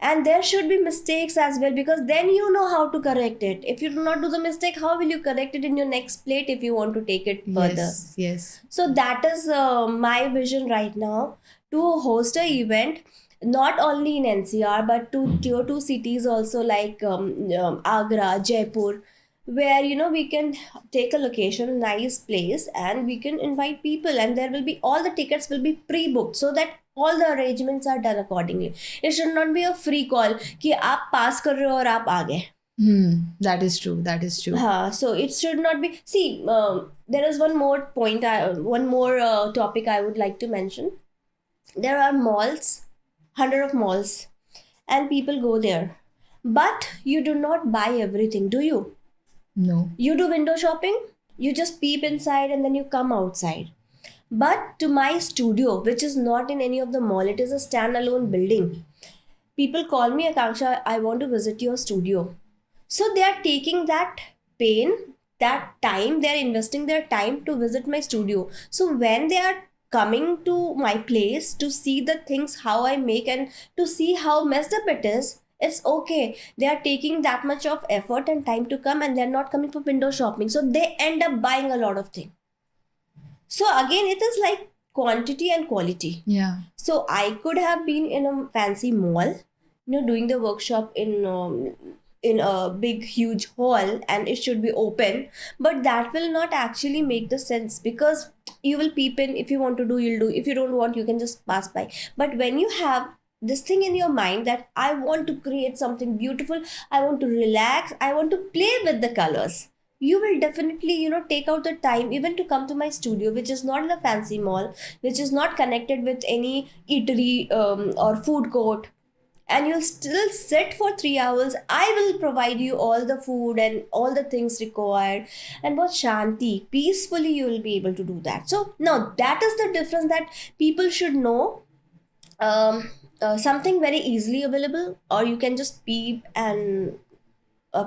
And there should be mistakes as well, because then you know how to correct it. If you do not do the mistake, how will you correct it in your next plate if you want to take it further? Yes. Yes. So that is my vision right now, to host a event not only in NCR but to tier 2 cities also, like Agra, Jaipur, where we can take a location, nice place, and we can invite people, and there will be, all the tickets will be pre-booked, so that all the arrangements are done accordingly. It should not be a free call कि आप pass कर रहे हो और आप आ गए. That is true. That is true. So it should not be. See, there is one more point, one more topic I would like to mention. There are malls, 100 of malls, and people go there, but you do not buy everything, do you? No. You do window shopping, you just peep inside and then you come outside. But to my studio, which is not in any of the mall, it is a standalone building. People call me, Akanksha, I want to visit your studio. So they are taking that pain, that time, they are investing their time to visit my studio. So when they are coming to my place to see the things, how I make, and to see how messed up it is, it's okay. They are taking that much of effort and time to come, and they're not coming for window shopping. So they end up buying a lot of things. So again, it is like quantity and quality. Yeah. So I could have been in a fancy mall, doing the workshop in a big huge hall, and it should be open, but that will not actually make the sense, because you will peep in. If you want to do, you'll do. If you don't want, you can just pass by. But when you have this thing in your mind that I want to create something beautiful, I want to relax, I want to play with the colors, you will definitely, take out the time even to come to my studio, which is not in a fancy mall, which is not connected with any eatery or food court, and you'll still sit for 3 hours. I will provide you all the food and all the things required, and what shanti, peacefully you will be able to do that. So now that is the difference that people should know. Something very easily available, or you can just peep and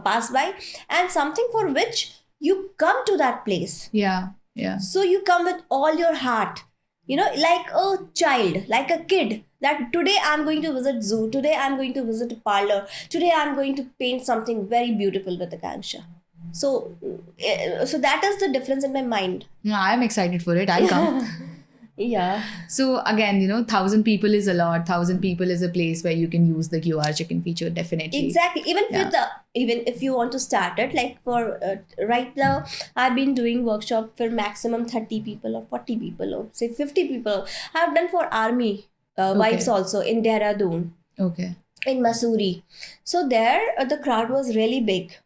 pass by, and something for which you come to that place. Yeah. Yeah. So you come with all your heart, like a child, like a kid, that today I'm going to visit zoo, today I'm going to visit a parlor, today I'm going to paint something very beautiful with Akanksha. So that is the difference in my mind. No, I'm excited for it. I'll come. Yeah. So again, 1,000 people is a lot. 1,000 people is a place where you can use the QR check-in feature, definitely. Exactly. Even Yeah. even if you want to start it, like for right now, I've been doing workshop for maximum 30 people or 40 people or say 50 people. I've done for army wives also in Dehradun, Okay. in Missouri. So there the crowd was really big.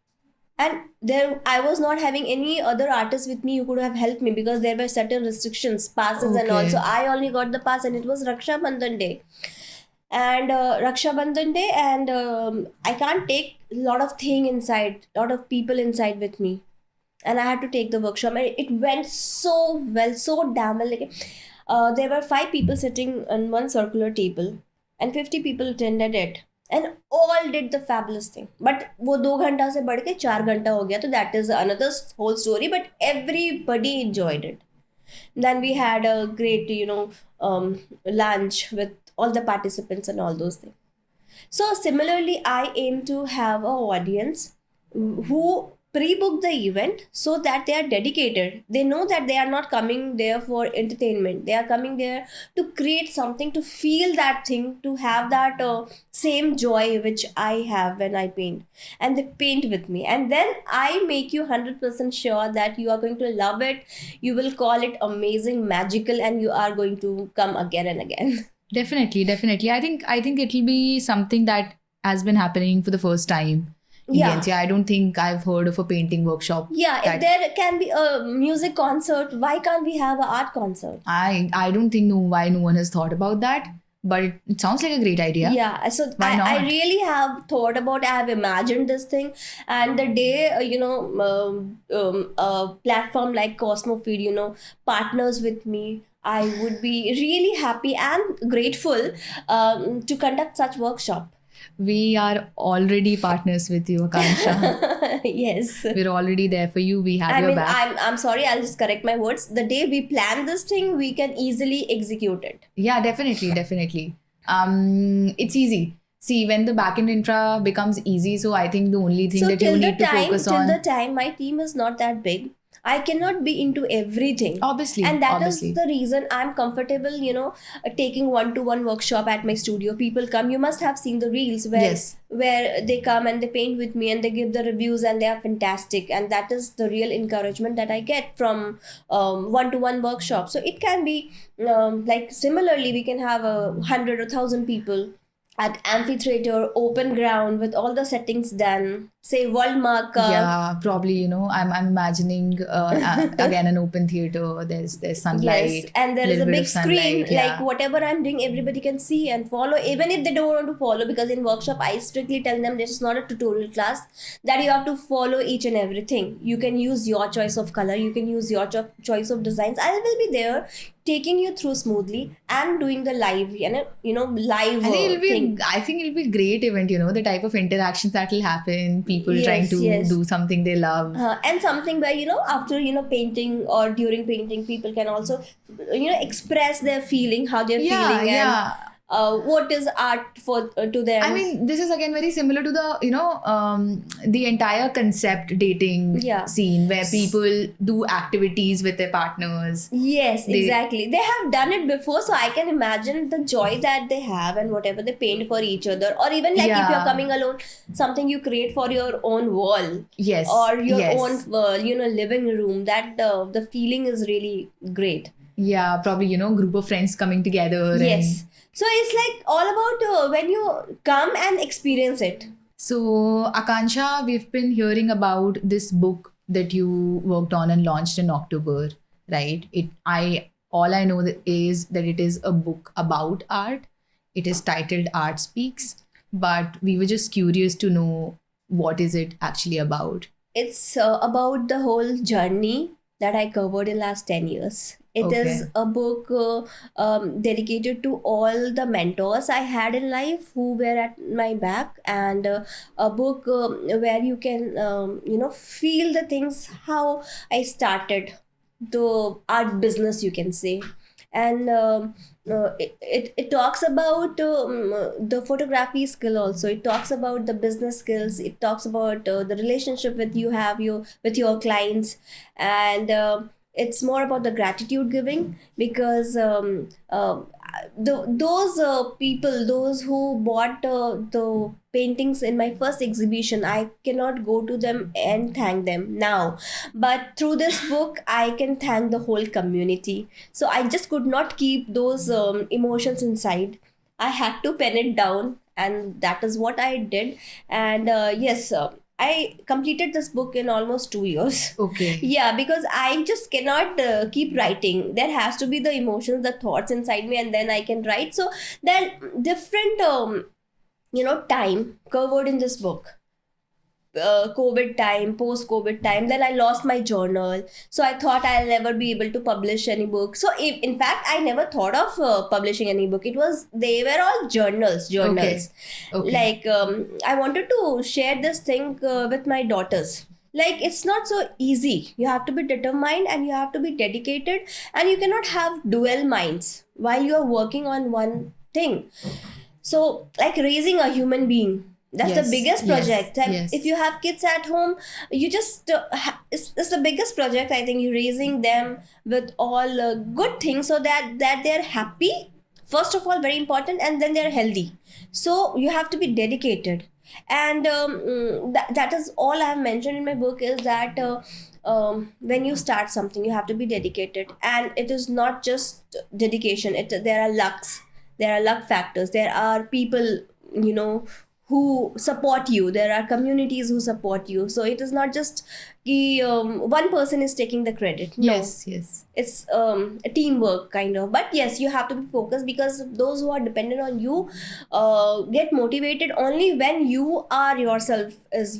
And there I was not having any other artist with me who could have helped me, because there were certain restrictions, passes and all. Okay. So I only got the pass, and it was Raksha Bandhan Day. And Raksha Bandhan Day, and I can't take a lot of lot of people inside with me. And I had to take the workshop, and it went so well, so damn well. Like, there were 5 people sitting on one circular table, and 50 people attended it. And all did the fabulous thing. But वो 2 घंटा से बढ़ के 4 घंटा हो गया, तो that is another whole story. But everybody enjoyed it. Then we had a great, lunch with all the participants and all those things. So similarly, I aim to have an audience who pre-book the event, so that they are dedicated. They know that they are not coming there for entertainment. They are coming there to create something, to feel that thing, to have that same joy which I have when I paint. And they paint with me. And then I make you 100% sure that you are going to love it. You will call it amazing, magical, and you are going to come again and again. Definitely. I think it'll be something that has been happening for the first time. Yeah. Yeah, I don't think I've heard of a painting workshop. Yeah, if that- there can be a music concert, why can't we have an art concert? I don't think why no one has thought about that, but it sounds like a great idea. Yeah, so Why I not? really have thought about, I have imagined this thing, and the day, a platform like CosmoFeed, partners with me, I would be really happy and grateful to conduct such workshop. We are already partners with you, Akanksha. Yes. We're already there for you. We have I your mean, back. I'm sorry, I'll just correct my words. The day we plan this thing, we can easily execute it. Yeah, definitely. It's easy. See, when the backend infra becomes easy, so I think the only thing So that you till the need to time, focus till on, the time my team is not that big, I cannot be into everything. obviously, And that obviously. is the reason I'm comfortable, taking one-to-one workshop at my studio. People come. You must have seen the reels Yes. where they come and they paint with me and they give the reviews and they are fantastic. And that is the real encouragement that I get from one-to-one workshop. So it can be like similarly, we can have 100 or 1,000 people at amphitheater, open ground with all the settings done. Say world marker. Yeah, probably, I'm imagining again an open theater. There's sunlight. Yes, and there is a little bit big of screen, sunlight, yeah. like whatever I'm doing, everybody can see and follow, even if they don't want to follow, because in workshop I strictly tell them this is not a tutorial class, that you have to follow each and everything. You can use your choice of color, you can use your choice of designs. I will be there taking you through smoothly and doing the live, live thing. I think it'll be a great event, the type of interactions that will happen, people Yes, trying to yes. do something they love. And something where after painting or during painting, people can also express their feeling, how they're feeling, Yeah. and what is art for to them. I mean, this is again very similar to the, the entire concept dating Yeah. scene where people do activities with their partners. Yes, They- exactly. They have done it before, so I can imagine the joy that they have and whatever they paint for each other. Or even like if Yeah. you're coming alone, something you create for your own wall Yes. or your yes. own, living room. That the feeling is really great. Yeah, probably, group of friends coming together. Yes. So it's like all about when you come and experience it. So, Akansha, we've been hearing about this book that you worked on and launched in October, right? All I know is that it is a book about art. It is titled Art Speaks, but we were just curious to know what is it actually about. It's about the whole journey that I covered in last 10 years. It is Okay. a book dedicated to all the mentors I had in life who were at my back, and a book where you can, feel the things how I started the art business, you can say. And it talks about the photography skill also. It talks about the business skills. It talks about the relationship with your clients. And it's more about the gratitude giving, because those people, those who bought the paintings in my first exhibition, I cannot go to them and thank them now, but through this book I can thank the whole community. So I just could not keep those emotions inside. I had to pen it down, and that is what I did. And yes, I completed this book in almost 2 years. Okay. Yeah, because I just cannot keep writing. There has to be the emotions, the thoughts inside me, and then I can write. So then different time covered in this book. COVID time, post COVID time, then I lost my journal. So I thought I'll never be able to publish any book. So in fact, I never thought of publishing any book. They were all journals. Okay. Like I wanted to share this thing with my daughters. Like, it's not so easy. You have to be determined and you have to be dedicated, and you cannot have dual minds while you are working on one thing. So, like raising a human being, that's Yes, the biggest yes, project. And yes. if you have kids at home, you just it's the biggest project. I think you're raising them with all good things, so that they're happy. First of all, very important, and then they're healthy. So you have to be dedicated, and that is all I have mentioned in my book, is that. When you start something, you have to be dedicated, and it is not just dedication. There are luck factors. There are people, who support you. There are communities who support you. So it is not just one person is taking the credit. No, Yes. it's a teamwork kind of. But yes, you have to be focused, because those who are dependent on you get motivated only when you are yourself is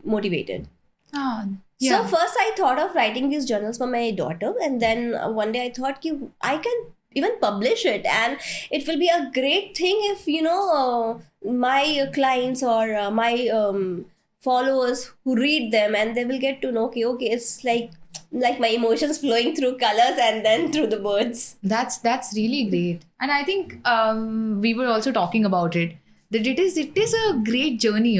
motivated. Ah, So yeah. first I thought of writing these journals for my daughter, and then one day I thought I can even publish it, and it will be a great thing if my clients or my followers who read them, and they will get to know, okay, it's like my emotions flowing through colors and then through the words. That's really great, and I think we were also talking about it, that it is a great journey,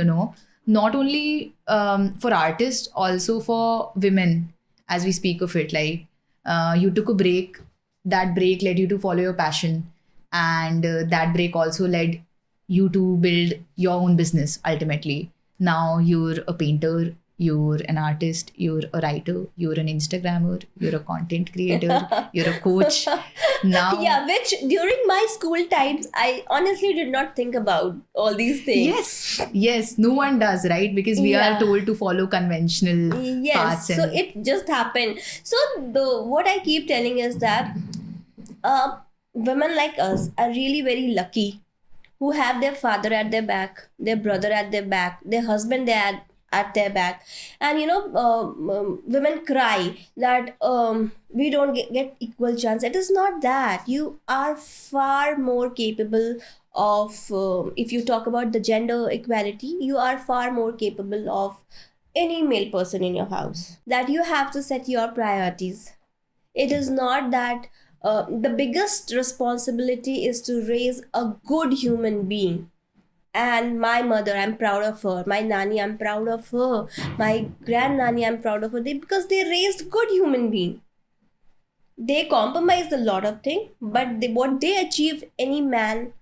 not only for artists, also for women, as we speak of it. Like, you took a break. That break led you to follow your passion, and that break also led you to build your own business ultimately. Now you're a painter, you're an artist, you're a writer, you're an Instagrammer, you're a content creator, you're a coach. Now, Yeah, which during my school times I honestly did not think about all these things. yes, no one does, right? Because we are Yeah. told to follow conventional Yes, paths. so And it just happened. So the what I keep telling is that women like us are really very lucky, who have their father at their back, their brother at their back, their husband at their back. And women cry that we don't get equal chance. It is not that. You are far more capable of, if you talk about the gender equality, you are far more capable of any male person in your house. That you have to set your priorities. It is not that the biggest responsibility is to raise a good human being. And my mother, I'm proud of her. My nanny, I'm proud of her. My grand nanny, I'm proud of her. Because they raised good human being. They compromised a lot of things, but what they achieve, any man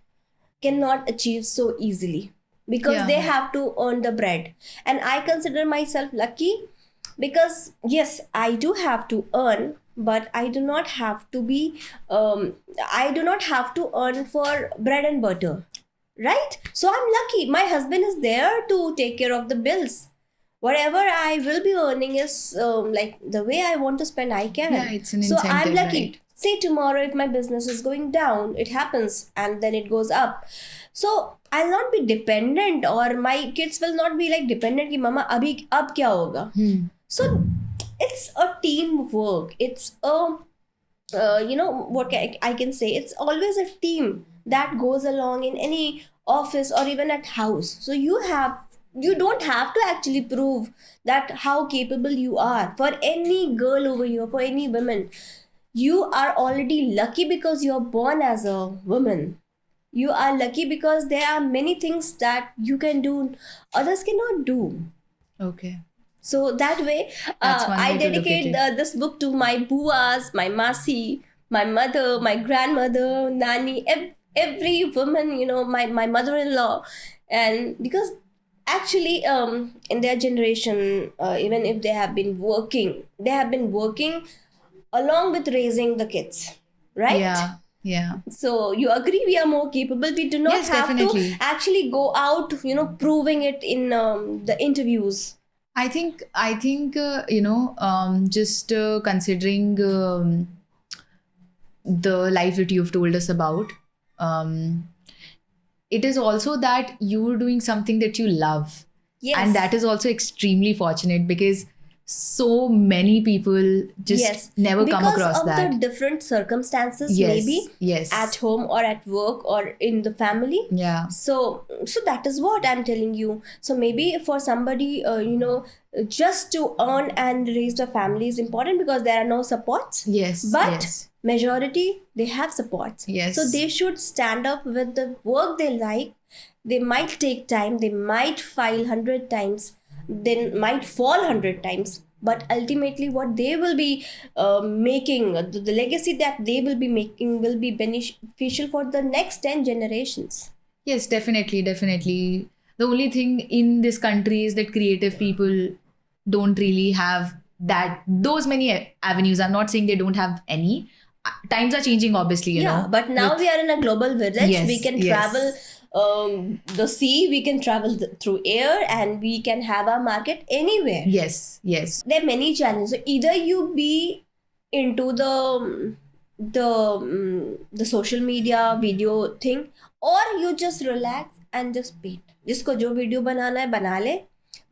cannot achieve so easily, because Yeah. they have to earn the bread. And I consider myself lucky, because yes, I do have to earn, but I do not have to be I do not have to earn for bread and butter, right? So I'm lucky my husband is there to take care of the bills. Whatever I will be earning is like the way I want to spend I can. Yeah, it's an So I'm incentive, lucky. right? Say tomorrow if my business is going down, it happens, and then it goes up. So I'll not be dependent, or my kids will not be like dependent ki mama abhi ab kya hoga. So it's a teamwork. It's a what I can say, it's always a team that goes along in any office or even at house. So you don't have to actually prove that how capable you are for any girl over here, for any woman. You are already lucky because you're born as a woman. You are lucky because there are many things that you can do others cannot do. Okay. So that way, That's one I way to look dedicate at this book to my buas, my masi, my mother, my grandmother, nani, every woman, my mother-in-law. And because actually in their generation, even if they have been working along with raising the kids, right? Yeah. So you agree we are more capable. We do not Yes, have definitely. to actually go out proving it in the interviews. I think just considering the life that you've told us about, it is also that you're doing something that you love. Yes. And that is also extremely fortunate because so many people just never come across because that. of the different circumstances, Yes, maybe yes. at home or at work or in the family. Yeah. So that is what I'm telling you. So maybe for somebody just to earn and raise the family is important because there are no supports. Yes. But yes. majority, they have supports. Yes. So they should stand up with the work they like. They might take time, they might file 100 times, they might fall 100 times, but ultimately what they will be making, the legacy that they will be making will be beneficial for the next 10 generations. Yes, definitely. The only thing in this country is that creative people don't really have those many avenues. I'm not saying they don't have any. Times are changing, obviously, you know. But now we are in a global village. Yes, We can yes. travel the sea, we can travel through air, and we can have our market anywhere. Yes. There are many challenges. So either you be into the social media video thing, or you just relax and just paint. जिसको जो video बनाना है बना ले.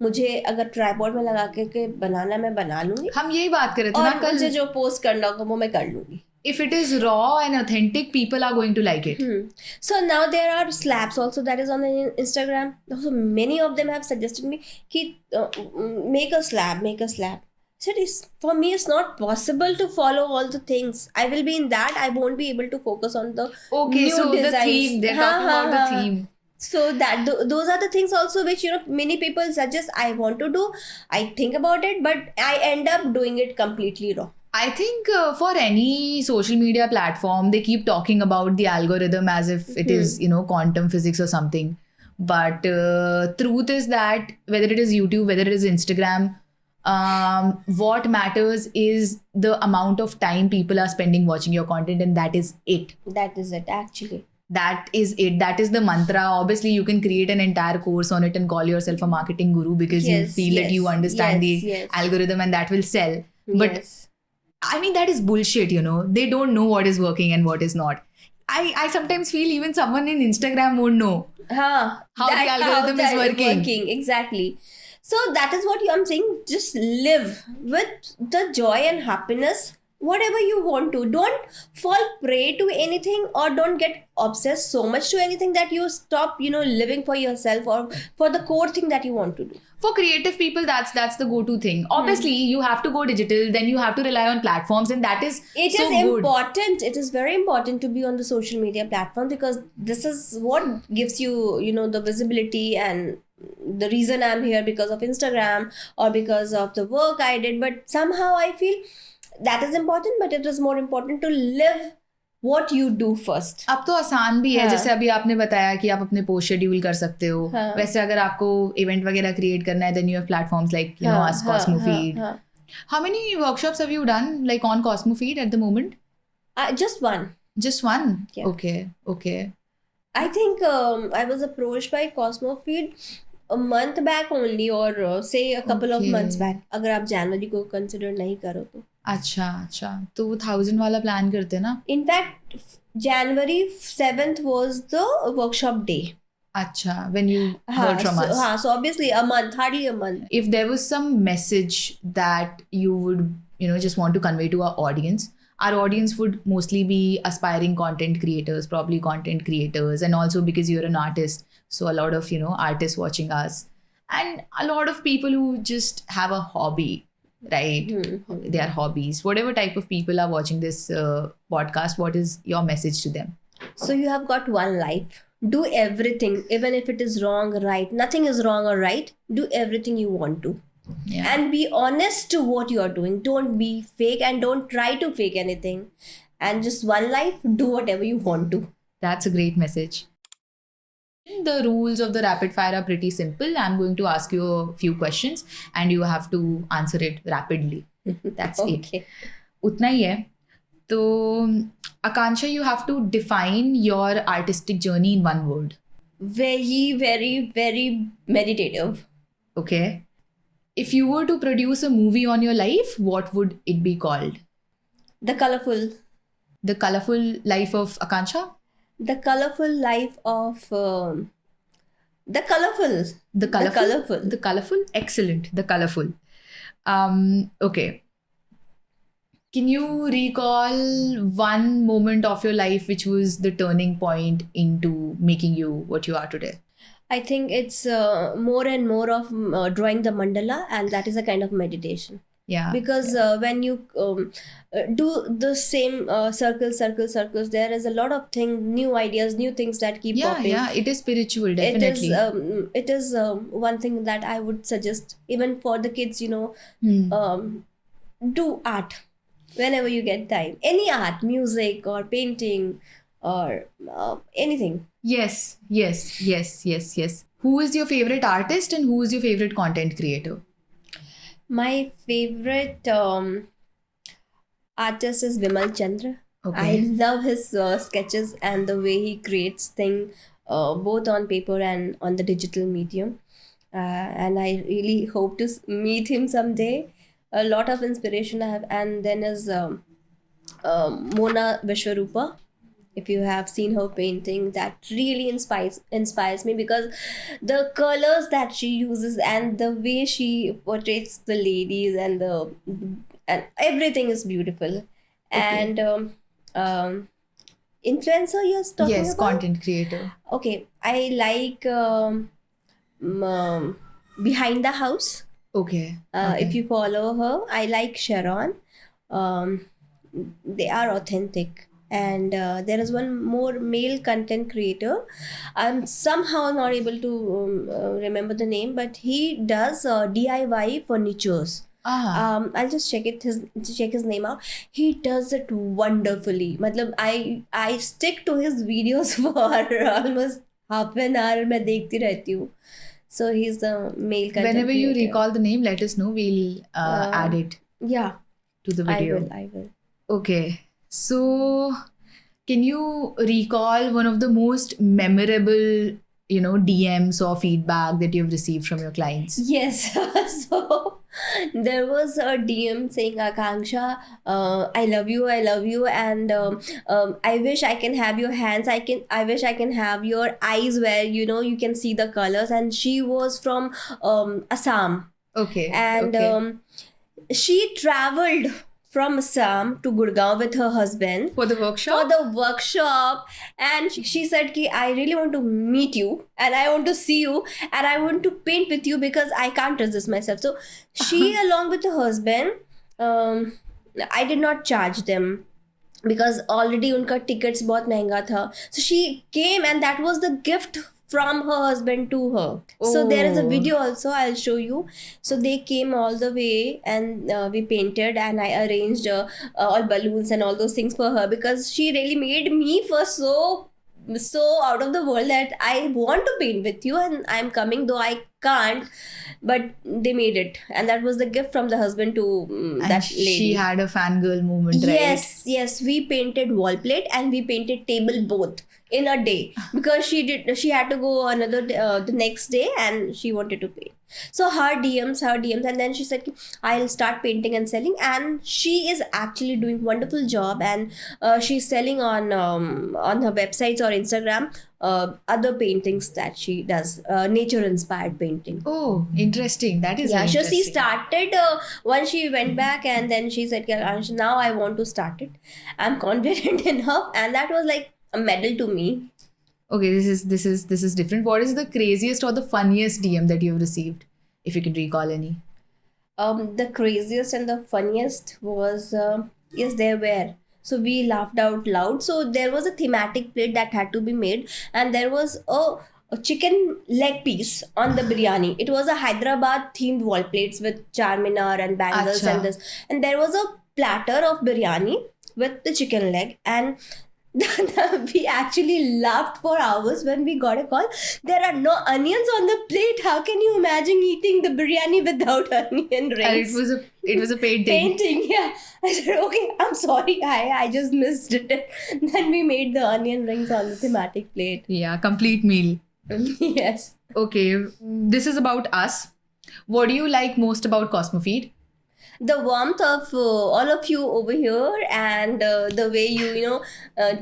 मुझे अगर tripod में लगा के बनाना मैं बना लूंगी. हम यही बात कर रहे थे ना और कल. मुझे जो पोस्ट करना होगा वो मैं कर लूंगी. If it is raw and authentic, people are going to like it. So now there are slabs also that is on the Instagram. So many of them have suggested me ki make a slab. So for me it's not possible to follow all the things. I will be in that. I won't be able to focus on the new So designs. the theme, they're talking about the theme. So that those are the things also which many people suggest I want to do. I think about it, but I end up doing it completely wrong. I think for any social media platform, they keep talking about the algorithm as if it is, quantum physics or something. But truth is that whether it is YouTube, whether it is Instagram, what matters is the amount of time people are spending watching your content, and that is it. That is it, actually. That is it. That is the mantra. Obviously, you can create an entire course on it and call yourself a marketing guru because you feel that you understand the algorithm and that will sell. But I mean, that is bullshit, They don't know what is working and what is not. I sometimes feel even someone in Instagram won't know how the algorithm is working. Exactly. So that is what I'm saying. Just live with the joy and happiness. Whatever you want to. Don't fall prey to anything, or don't get obsessed so much to anything that you stop, living for yourself or for the core thing that you want to do. For creative people, that's the go-to thing. Obviously, you have to go digital, then you have to rely on platforms, and that is It is important. It is very important to be on the social media platform because this is what gives you, the visibility, and the reason I'm here because of Instagram or because of the work I did. But somehow I feel that is important, but it is more important to live what you do first. अब तो आसान भी है. जैसे अभी आपने बताया कि आप अपने पोस्ट शेड्यूल कर सकते हो. वैसे अगर आपको इवेंट वगैरह क्रिएट करना है, then you have platforms like Ask Cosmo Feed. How many workshops have you done, like on CosmoFeed at the moment? Just one. Just one? Yeah. Okay. I think I was approached by CosmoFeed a month back only, or say a couple of months Okay. back. अगर आप जनवरी को consider नहीं करो तो. अच्छा तो वो 1000 वाला प्लान करते ना. In fact, January 7th was the workshop day. अच्छा, when you heard from us. So obviously a month, hardly a month. If there was some message that you would, just want to convey to our audience would mostly be aspiring content creators, probably content creators, and also because you're an artist, so a lot of artists watching us, and a lot of people who just have a hobby, right? They are hobbies. Whatever type of people are watching this podcast, what is your message to them? So you have got one life. Do everything, even if it is wrong, right. Nothing is wrong or right. Do everything you want to. Yeah. And be honest to what you are doing. Don't be fake and don't try to fake anything. And just one life, do whatever you want to. That's a great message. The rules of the rapid fire are pretty simple. I'm going to ask you a few questions and you have to answer it rapidly. That's it. Okay. उतना ही है. तो Akansha, you have to define your artistic journey in one word. Very, very, very meditative. Okay. If you were to produce a movie on your life, what would it be called? The colorful. The colorful life of Akansha? The colorful life of the colorful. The colorful. The colorful. The colorful. Excellent. The colorful. Okay. Can you recall one moment of your life which was the turning point into making you what you are today? I think it's more and more of drawing the mandala, and that is a kind of meditation. Yeah. Because when you do the same circles, there is a lot of things, new ideas, new things that keep popping. Yeah, it is spiritual, definitely. It is one thing that I would suggest even for the kids, do art whenever you get time. Any art, music or painting or anything. Yes. Who is your favorite artist and who is your favorite content creator? My favorite artist is Vimal Chandra. Okay. I love his sketches and the way he creates things both on paper and on the digital medium. And I really hope to meet him someday. A lot of inspiration I have. And then is Mona Vishwarupa. If you have seen her painting, that really inspires me because the colors that she uses and the way she portrays the ladies and everything is beautiful. Okay. And influencer you're talking Yes, about? content creator. Okay, I like Behind the House. Okay. If you follow her, I like Sharon. They are authentic. And there is one more male content creator. I'm somehow not able to remember the name, but he does DIY furnitures. I'll just check his name out. He does it wonderfully. Matlab, I stick to his videos for almost half an hour. मैं देखती रहती हूँ. So he's the male content Whenever you creator. recall the name, let us know. We'll add it Yeah, to the video. I will. Okay. So, can you recall one of the most memorable, DMs or feedback that you've received from your clients? Yes. So there was a DM saying, Akanksha, I love you, and I wish I can have your hands. I wish I can have your eyes where you can see the colors. And she was from Assam, Okay. and okay. she traveled from Assam to Gurgaon with her husband For the for workshop? the workshop, and she said ki I really want to meet you and I want to see you and I want to paint with you because I can't resist myself. So she along with her husband, I did not charge them because already unka tickets bahut महंगा था. So she came and that was the gift from her husband to her. So there is a Oh. video also, I'll show you. So they came all the way and we painted and I arranged all balloons and all those things for her because she really made me for so so out of the world that I want to paint with you and I'm coming, though I can't. But they made it, and that was the gift from the husband to And that lady. she had a fangirl moment, right? Yes, we painted wall plate and we painted table both in a day because she had to go another the next day and she wanted to paint. So her DMs, and then she said, I'll start painting and selling, and she is actually doing wonderful job, and she's selling on her websites or Instagram other paintings that she does, nature inspired painting. Oh, interesting. That is Yeah, very so she interesting. started once she went back, and then she said, "Yeah, Ansh, now I want to start it. I'm confident enough," and that was like a medal to me. Okay, this is different. What is the craziest or the funniest DM that you've received, if you can recall any? The craziest and the funniest was yes, there were. So we laughed out loud. So there was a thematic plate that had to be made, and there was a chicken leg piece on the biryani. It was a Hyderabad themed wall plates with Charminar and bangles Acha. and this, and there was a platter of biryani with the chicken leg, and we actually laughed for hours when we got a call. There are no onions on the plate. How can you imagine eating the biryani without onion rings? And it was a painting. Painting, yeah. I said, okay, I'm sorry, I just missed it. Then we made the onion rings on the thematic plate. Yeah, complete meal. Yes. Okay, this is about us. What do you like most about Cosmofeed? The warmth of all of you over here, and the way you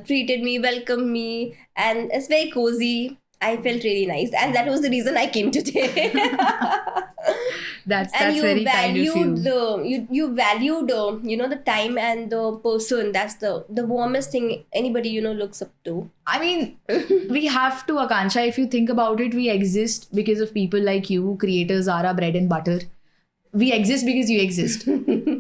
treated me, welcomed me, and it's very cozy. I felt really nice, and that was the reason I came today. That's And you very kind of you. valued you valued the time and the person. That's the warmest thing anybody looks up to. I mean, we have to, Akansha, if you think about it, we exist because of people like you. Creators are our bread and butter. We exist because you exist.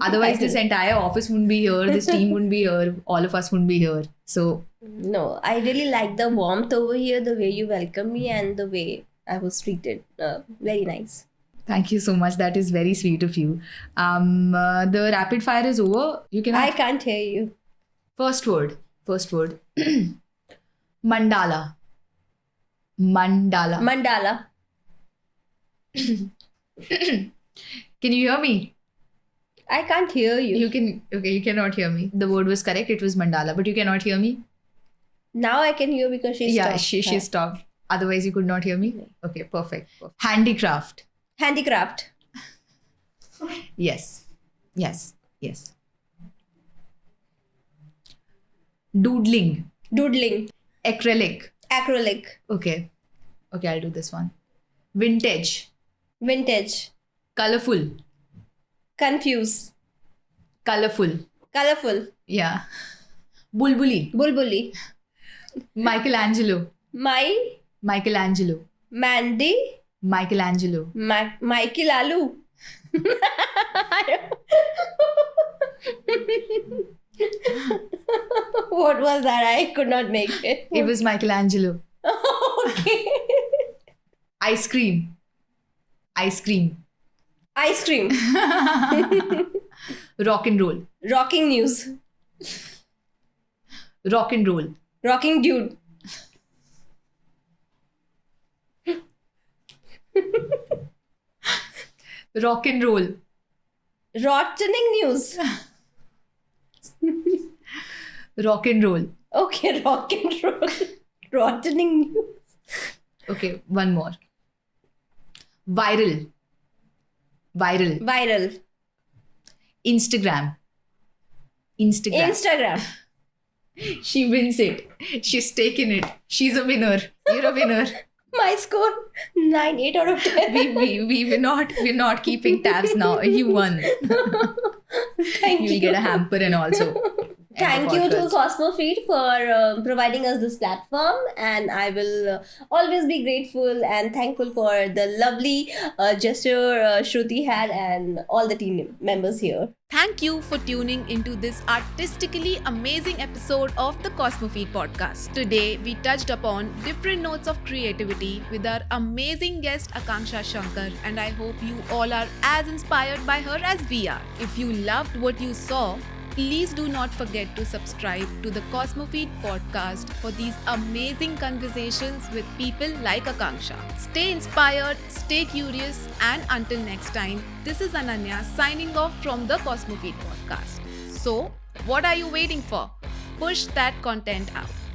Otherwise, this entire office wouldn't be here. This team wouldn't be here. All of us wouldn't be here. So, No, I really like the warmth over here, the way you welcome me, and the way I was treated. Very nice. thank you so much. That is very sweet of you. The rapid fire is over. You can I can't hear you. First word. Mandala. Mandala. Can you hear me? I can't hear you. You cannot hear me. The word was correct. It was mandala, but you cannot hear me. Now I can hear because she stopped. She stopped. Otherwise, you could not hear me. Okay, perfect. Handicraft. Handicraft. Yes. Doodling. Acrylic. Acrylic. Okay, I'll do this one. Vintage. Colorful. Confuse. Colorful. Yeah. Bulbuli. Bulbuli. Michelangelo. Mandy. Michelangelo. Michael Alu. What was that? I could not make it. It was Michelangelo. Okay. Ice cream. Ice cream. Rock and roll. Rocking news. Rock and roll. Rocking dude. Rock and roll. Rottening news. Rock and roll. Okay, rock and roll. Rottening news. Okay, one more. Viral. Instagram. She wins it. She's taken it. She's a winner. You're a winner. My score 9/8 out of 10. We're not keeping tabs now. You won. Thank You'll you. get a hamper and also. Thank you to Cosmofeed for providing us this platform, and I will always be grateful and thankful for the lovely gesture Shruti had and all the team members here. Thank you for tuning into this artistically amazing episode of the Cosmofeed podcast. Today, we touched upon different notes of creativity with our amazing guest Akanksha Shankar, and I hope you all are as inspired by her as we are. If you loved what you saw, please do not forget to subscribe to the Cosmofeed podcast for these amazing conversations with people like Akanksha. Stay inspired, stay curious, and until next time, this is Ananya signing off from the Cosmofeed podcast. So, what are you waiting for? Push that content out.